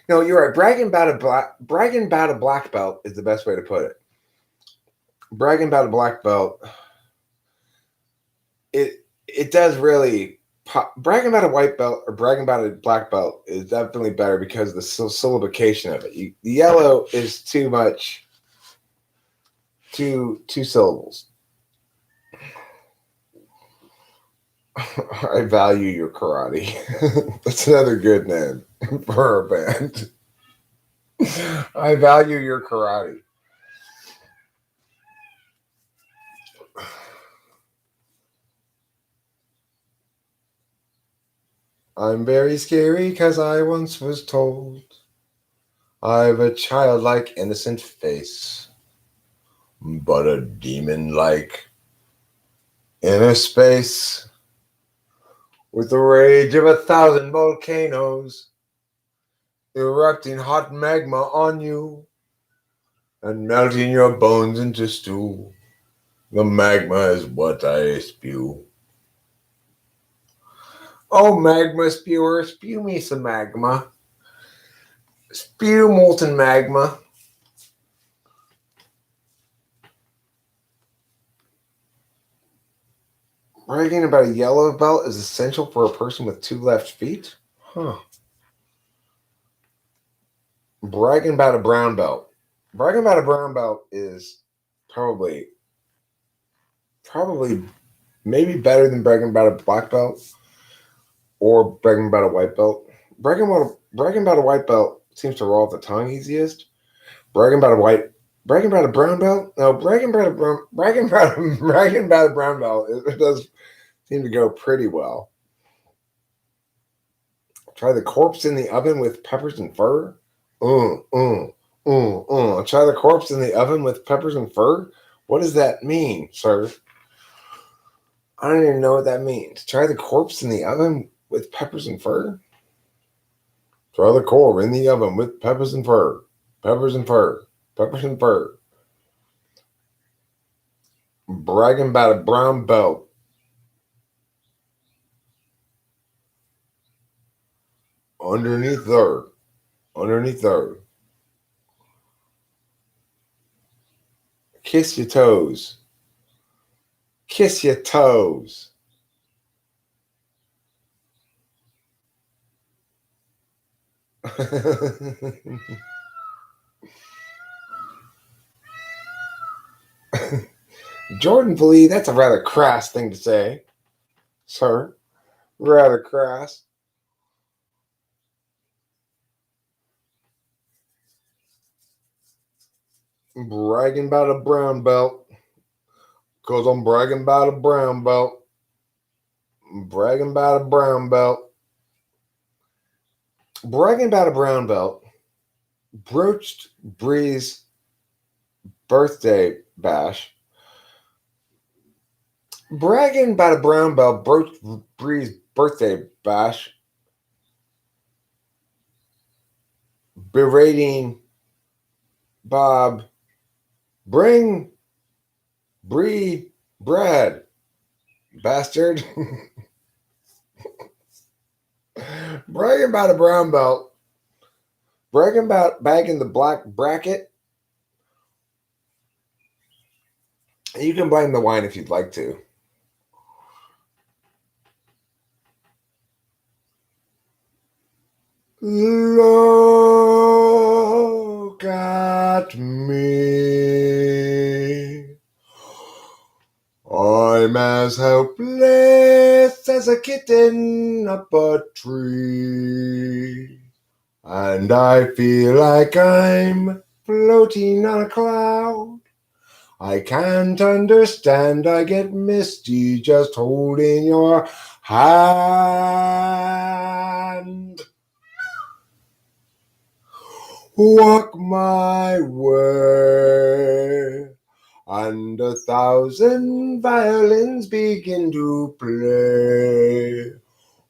No, you're right. Bragging about a black belt is the best way to put it. Bragging about a black belt, it does really bragging about a white belt or bragging about a black belt is definitely better because of the syllabication of it. The yellow is too much, two syllables. I value your karate. That's another good name for a band. I value your karate. I'm very scary because I once was told I've a childlike innocent face, but a demon-like inner space with the rage of 1,000 volcanoes erupting hot magma on you and melting your bones into stew. The magma is what I spew. Oh, magma spewer, spew me some magma. Spew molten magma. Bragging about a yellow belt is essential for a person with 2 left feet? Huh. Bragging about a brown belt. Bragging about a brown belt is probably maybe better than bragging about a black belt or bragging about a white belt. Bragging about a white belt seems to roll off the tongue easiest. Bragging about a brown belt. No, bragging about a brown belt. It does seem to go pretty well. Try the corpse in the oven with peppers and fir. Try the corpse in the oven with peppers and fir. What does that mean, sir? I don't even know what that means. Try the corpse in the oven with peppers and fir. Try the corpse in the oven with peppers and fir. Peppers and fir. Peppers and fir. Bragging about a brown belt. Underneath there. Kiss your toes. Kiss your toes. Jordan Lee, that's a rather crass thing to say, sir. Rather crass. Bragging about a brown belt. Because I'm bragging about a brown belt. Bragging about a brown belt. Bragging about a brown belt. Broached Bree's birthday bash. Bragging about a brown belt. Broached Bree's birthday bash. Berating Bob. Bring Bree bread, bastard. Bragging about a brown belt. Bragging about bagging the black bracket. You can blame the wine if you'd like to. Look at me. I'm as helpless as a kitten up a tree. And I feel like I'm floating on a cloud. I can't understand, I get misty just holding your hand. Walk my way, and 1,000 violins begin to play.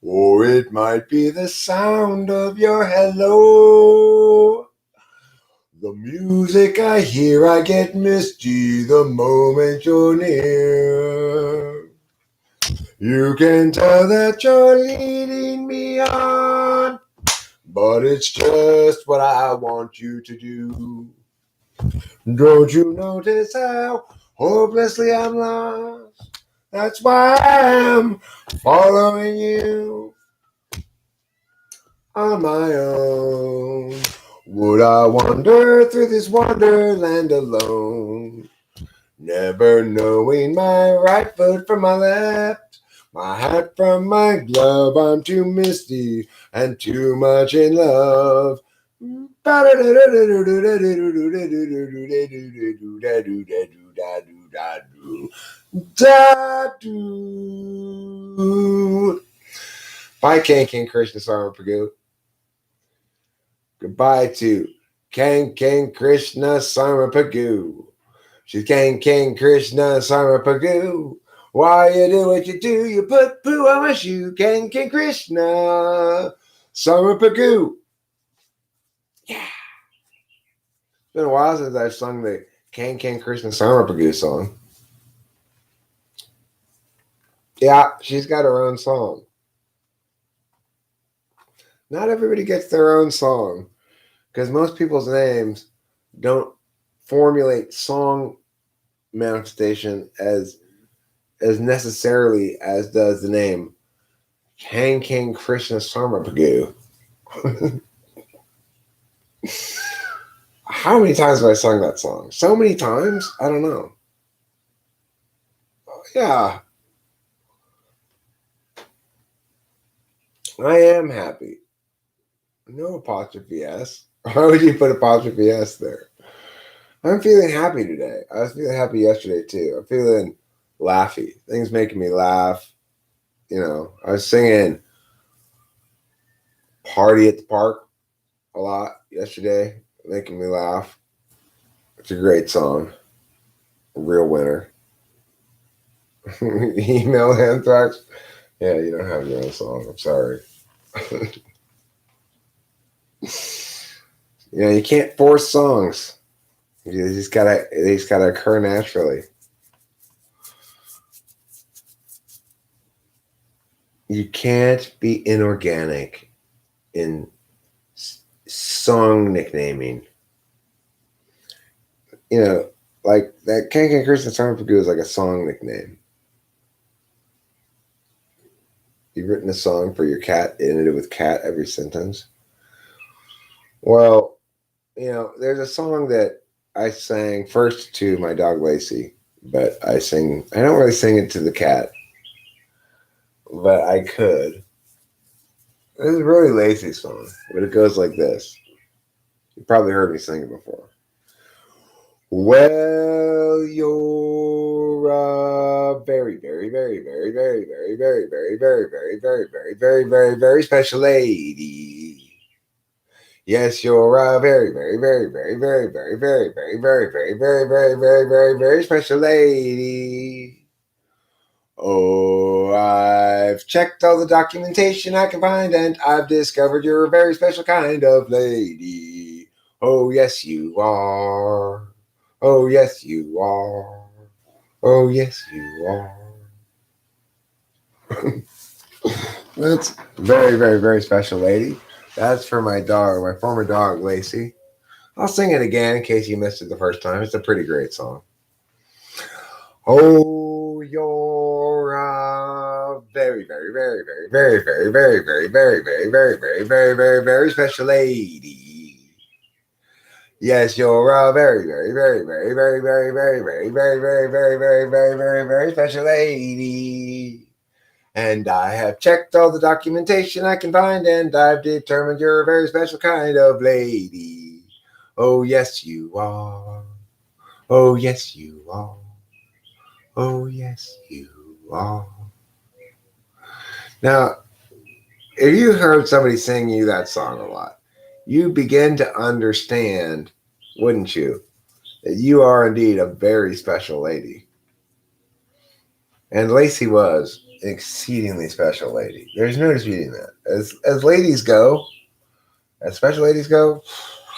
Or it might be the sound of your hello. The music I hear, I get misty the moment you're near. You can tell that you're leading me on, but it's just what I want you to do. Don't you notice how hopelessly I'm lost? That's why I'm following you on my own. Would I wander through this wonderland alone? Never knowing my right foot from my left, my hat from my glove. I'm too misty and too much in love. Bye, King Krishna Sarma Prabhu. Goodbye to King Krishna Sarma Prabhu. She's King Krishna Sarma Prabhu. Why you do what you do? You put poo on my shoe. King Krishna Sarma Prabhu. Yeah. It's been a while since I've sung the King Krishna Sarma Prabhu song. Yeah, she's got her own song. Not everybody gets their own song because most people's names don't formulate song manifestation as necessarily as does the name King Krishna Sarma Prabhu. How many times have I sung that song? So many times? I don't know. Yeah. I am happy. No apostrophe S. Why would you put apostrophe S there? I'm feeling happy today. I was feeling happy yesterday too. I'm feeling laughy. Things making me laugh. You know, I was singing Party at the Park a lot yesterday, making me laugh. It's a great song. A real winner. Email Anthrax. Yeah, you don't have your own song. I'm sorry. You know, you can't force songs. They just gotta occur naturally. You can't be inorganic in song nicknaming. You know, like that King Krishna Sarma Prabhu is like a song nickname. You've written a song for your cat, ended it with cat every sentence. Well, you know, there's a song that I sang first to my dog Lacey, but I don't really sing it to the cat, but I could. This is a really lazy song, but it goes like this. You probably heard me sing it before. Well, you're a very, very, very, very, very, very, very, very, very, very, very, very, very, very, very special lady. Yes, you're a very, very, very, very, very, very, very, very, very, very, very, very, very, very, very special lady. Oh, I've checked all the documentation I can find, and I've discovered you're a very special kind of lady. Oh, yes, you are. Oh, yes, you are. Oh, yes, you are. That's very, very, very special lady. That's for my dog, my former dog, Lacey. I'll sing it again in case you missed it the first time. It's a pretty great song. Oh, you're a very, very, very, very, very, very, very, very, very, very, very, very, very, very, very special lady. Yes, you're a very, very, very, very, very, very, very, very, very, very, very, very, very, very, very special lady. And I have checked all the documentation I can find, and I've determined you're a very special kind of lady. Oh, yes, you are. Oh, yes, you are. Oh, yes, you are. Now, if you heard somebody sing you that song a lot, you begin to understand, wouldn't you, that you are indeed a very special lady. And Lacey was an exceedingly special lady. There's no disputing that. As ladies go, as special ladies go,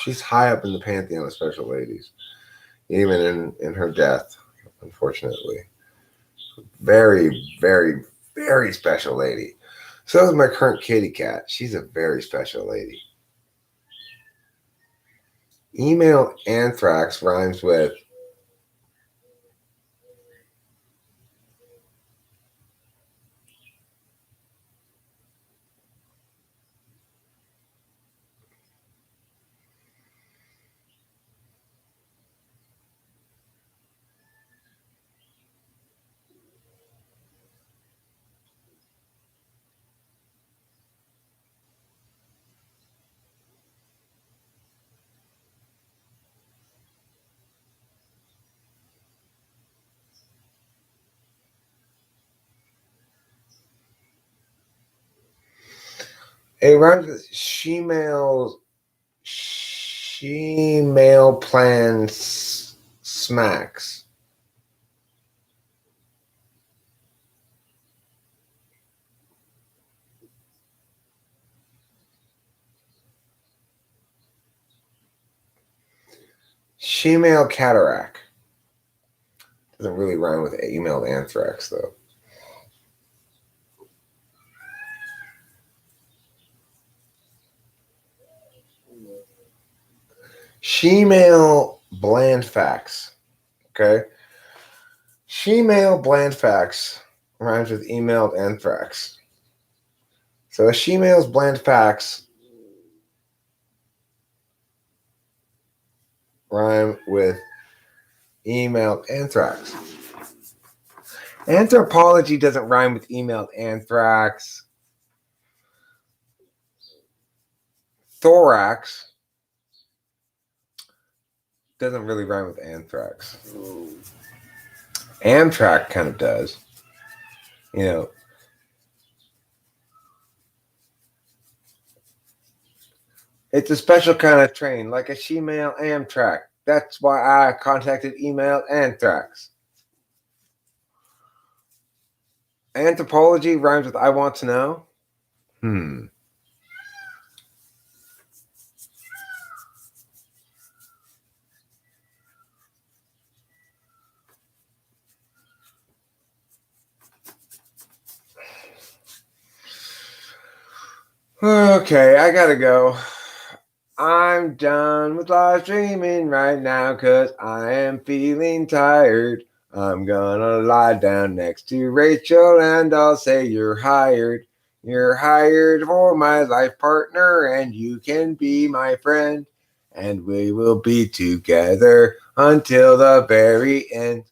she's high up in the pantheon of special ladies, even in her death, unfortunately. Very, very, very special lady. So is my current kitty cat. She's a very special lady. Email anthrax rhymes with it rhymes with she-male plans smacks. She-male cataract. Doesn't really rhyme with email anthrax though. She-male bland facts. Okay. She-male bland facts rhymes with emailed anthrax. So a she-male's bland facts rhyme with emailed anthrax. Anthropology doesn't rhyme with emailed anthrax. Thorax doesn't really rhyme with anthrax. Amtrak kind of does. You know, it's a special kind of train, like a she-male Amtrak. That's why I contacted email anthrax. Anthropology rhymes with I want to know. Okay, I gotta go. I'm done with live streaming right now because I am feeling tired. I'm gonna lie down next to Rachel and I'll say you're hired. You're hired for my life partner and you can be my friend. And we will be together until the very end.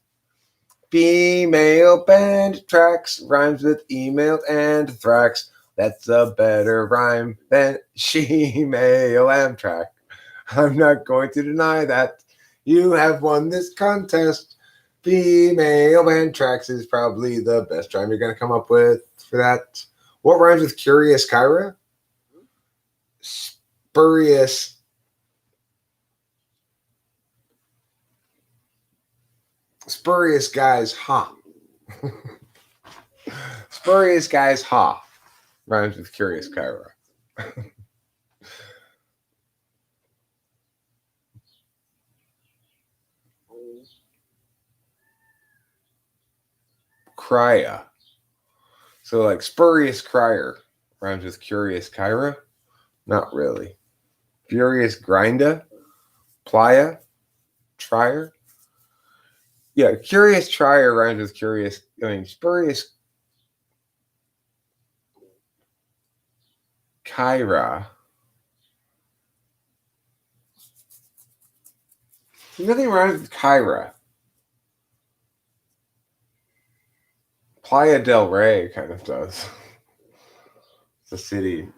Female band tracks rhymes with emailed anthrax. That's a better rhyme than she-male Amtrak. I'm not going to deny that. You have won this contest. Female anthrax is probably the best rhyme you're going to come up with for that. What rhymes with curious Kyra? Spurious. Spurious guys, ha. Spurious guys, ha. Rhymes with curious Kyra. Crya. So like spurious crier rhymes with curious Kyra? Not really. Furious grinda? Playa? Trier? Yeah, curious trier rhymes with curious. Spurious Kyra. Nothing rhymes with Kyra. Playa del Rey kind of does. It's a city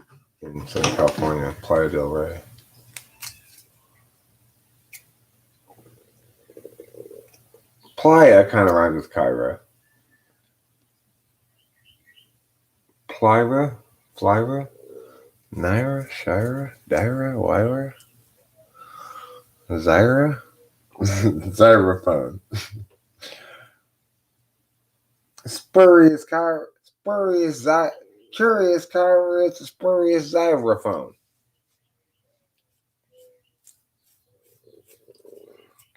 in Southern California, Playa del Rey. Playa kind of rhymes with Kyra. Plyra? Naira? Shira? Dyra? Wyra? Zyra? Zyrophone. Spurious Kyra. Curious Kyra. It's a spurious Zyrophone.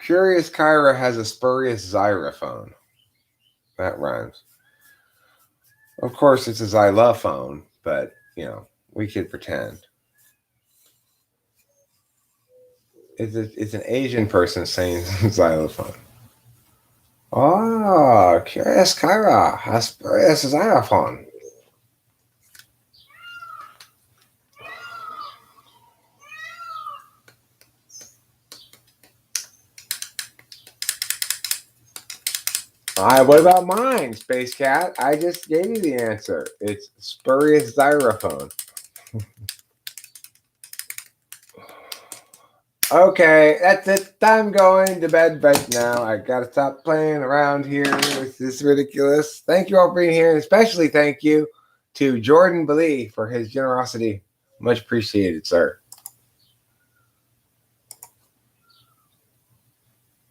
Curious Kyra has a spurious xylophone. That rhymes. Of course, it's a xylophone, but, we could pretend. It's an Asian person saying xylophone. Oh, Curious Kyra has spurious xylophone. What about mine, Space Cat? I just gave you the answer. It's spurious xylophone. Okay, that's it. I'm going to bed right now. I gotta stop playing around here. This is ridiculous. Thank you all for being here, and especially thank you to Jordan Bailey for his generosity. Much appreciated, sir.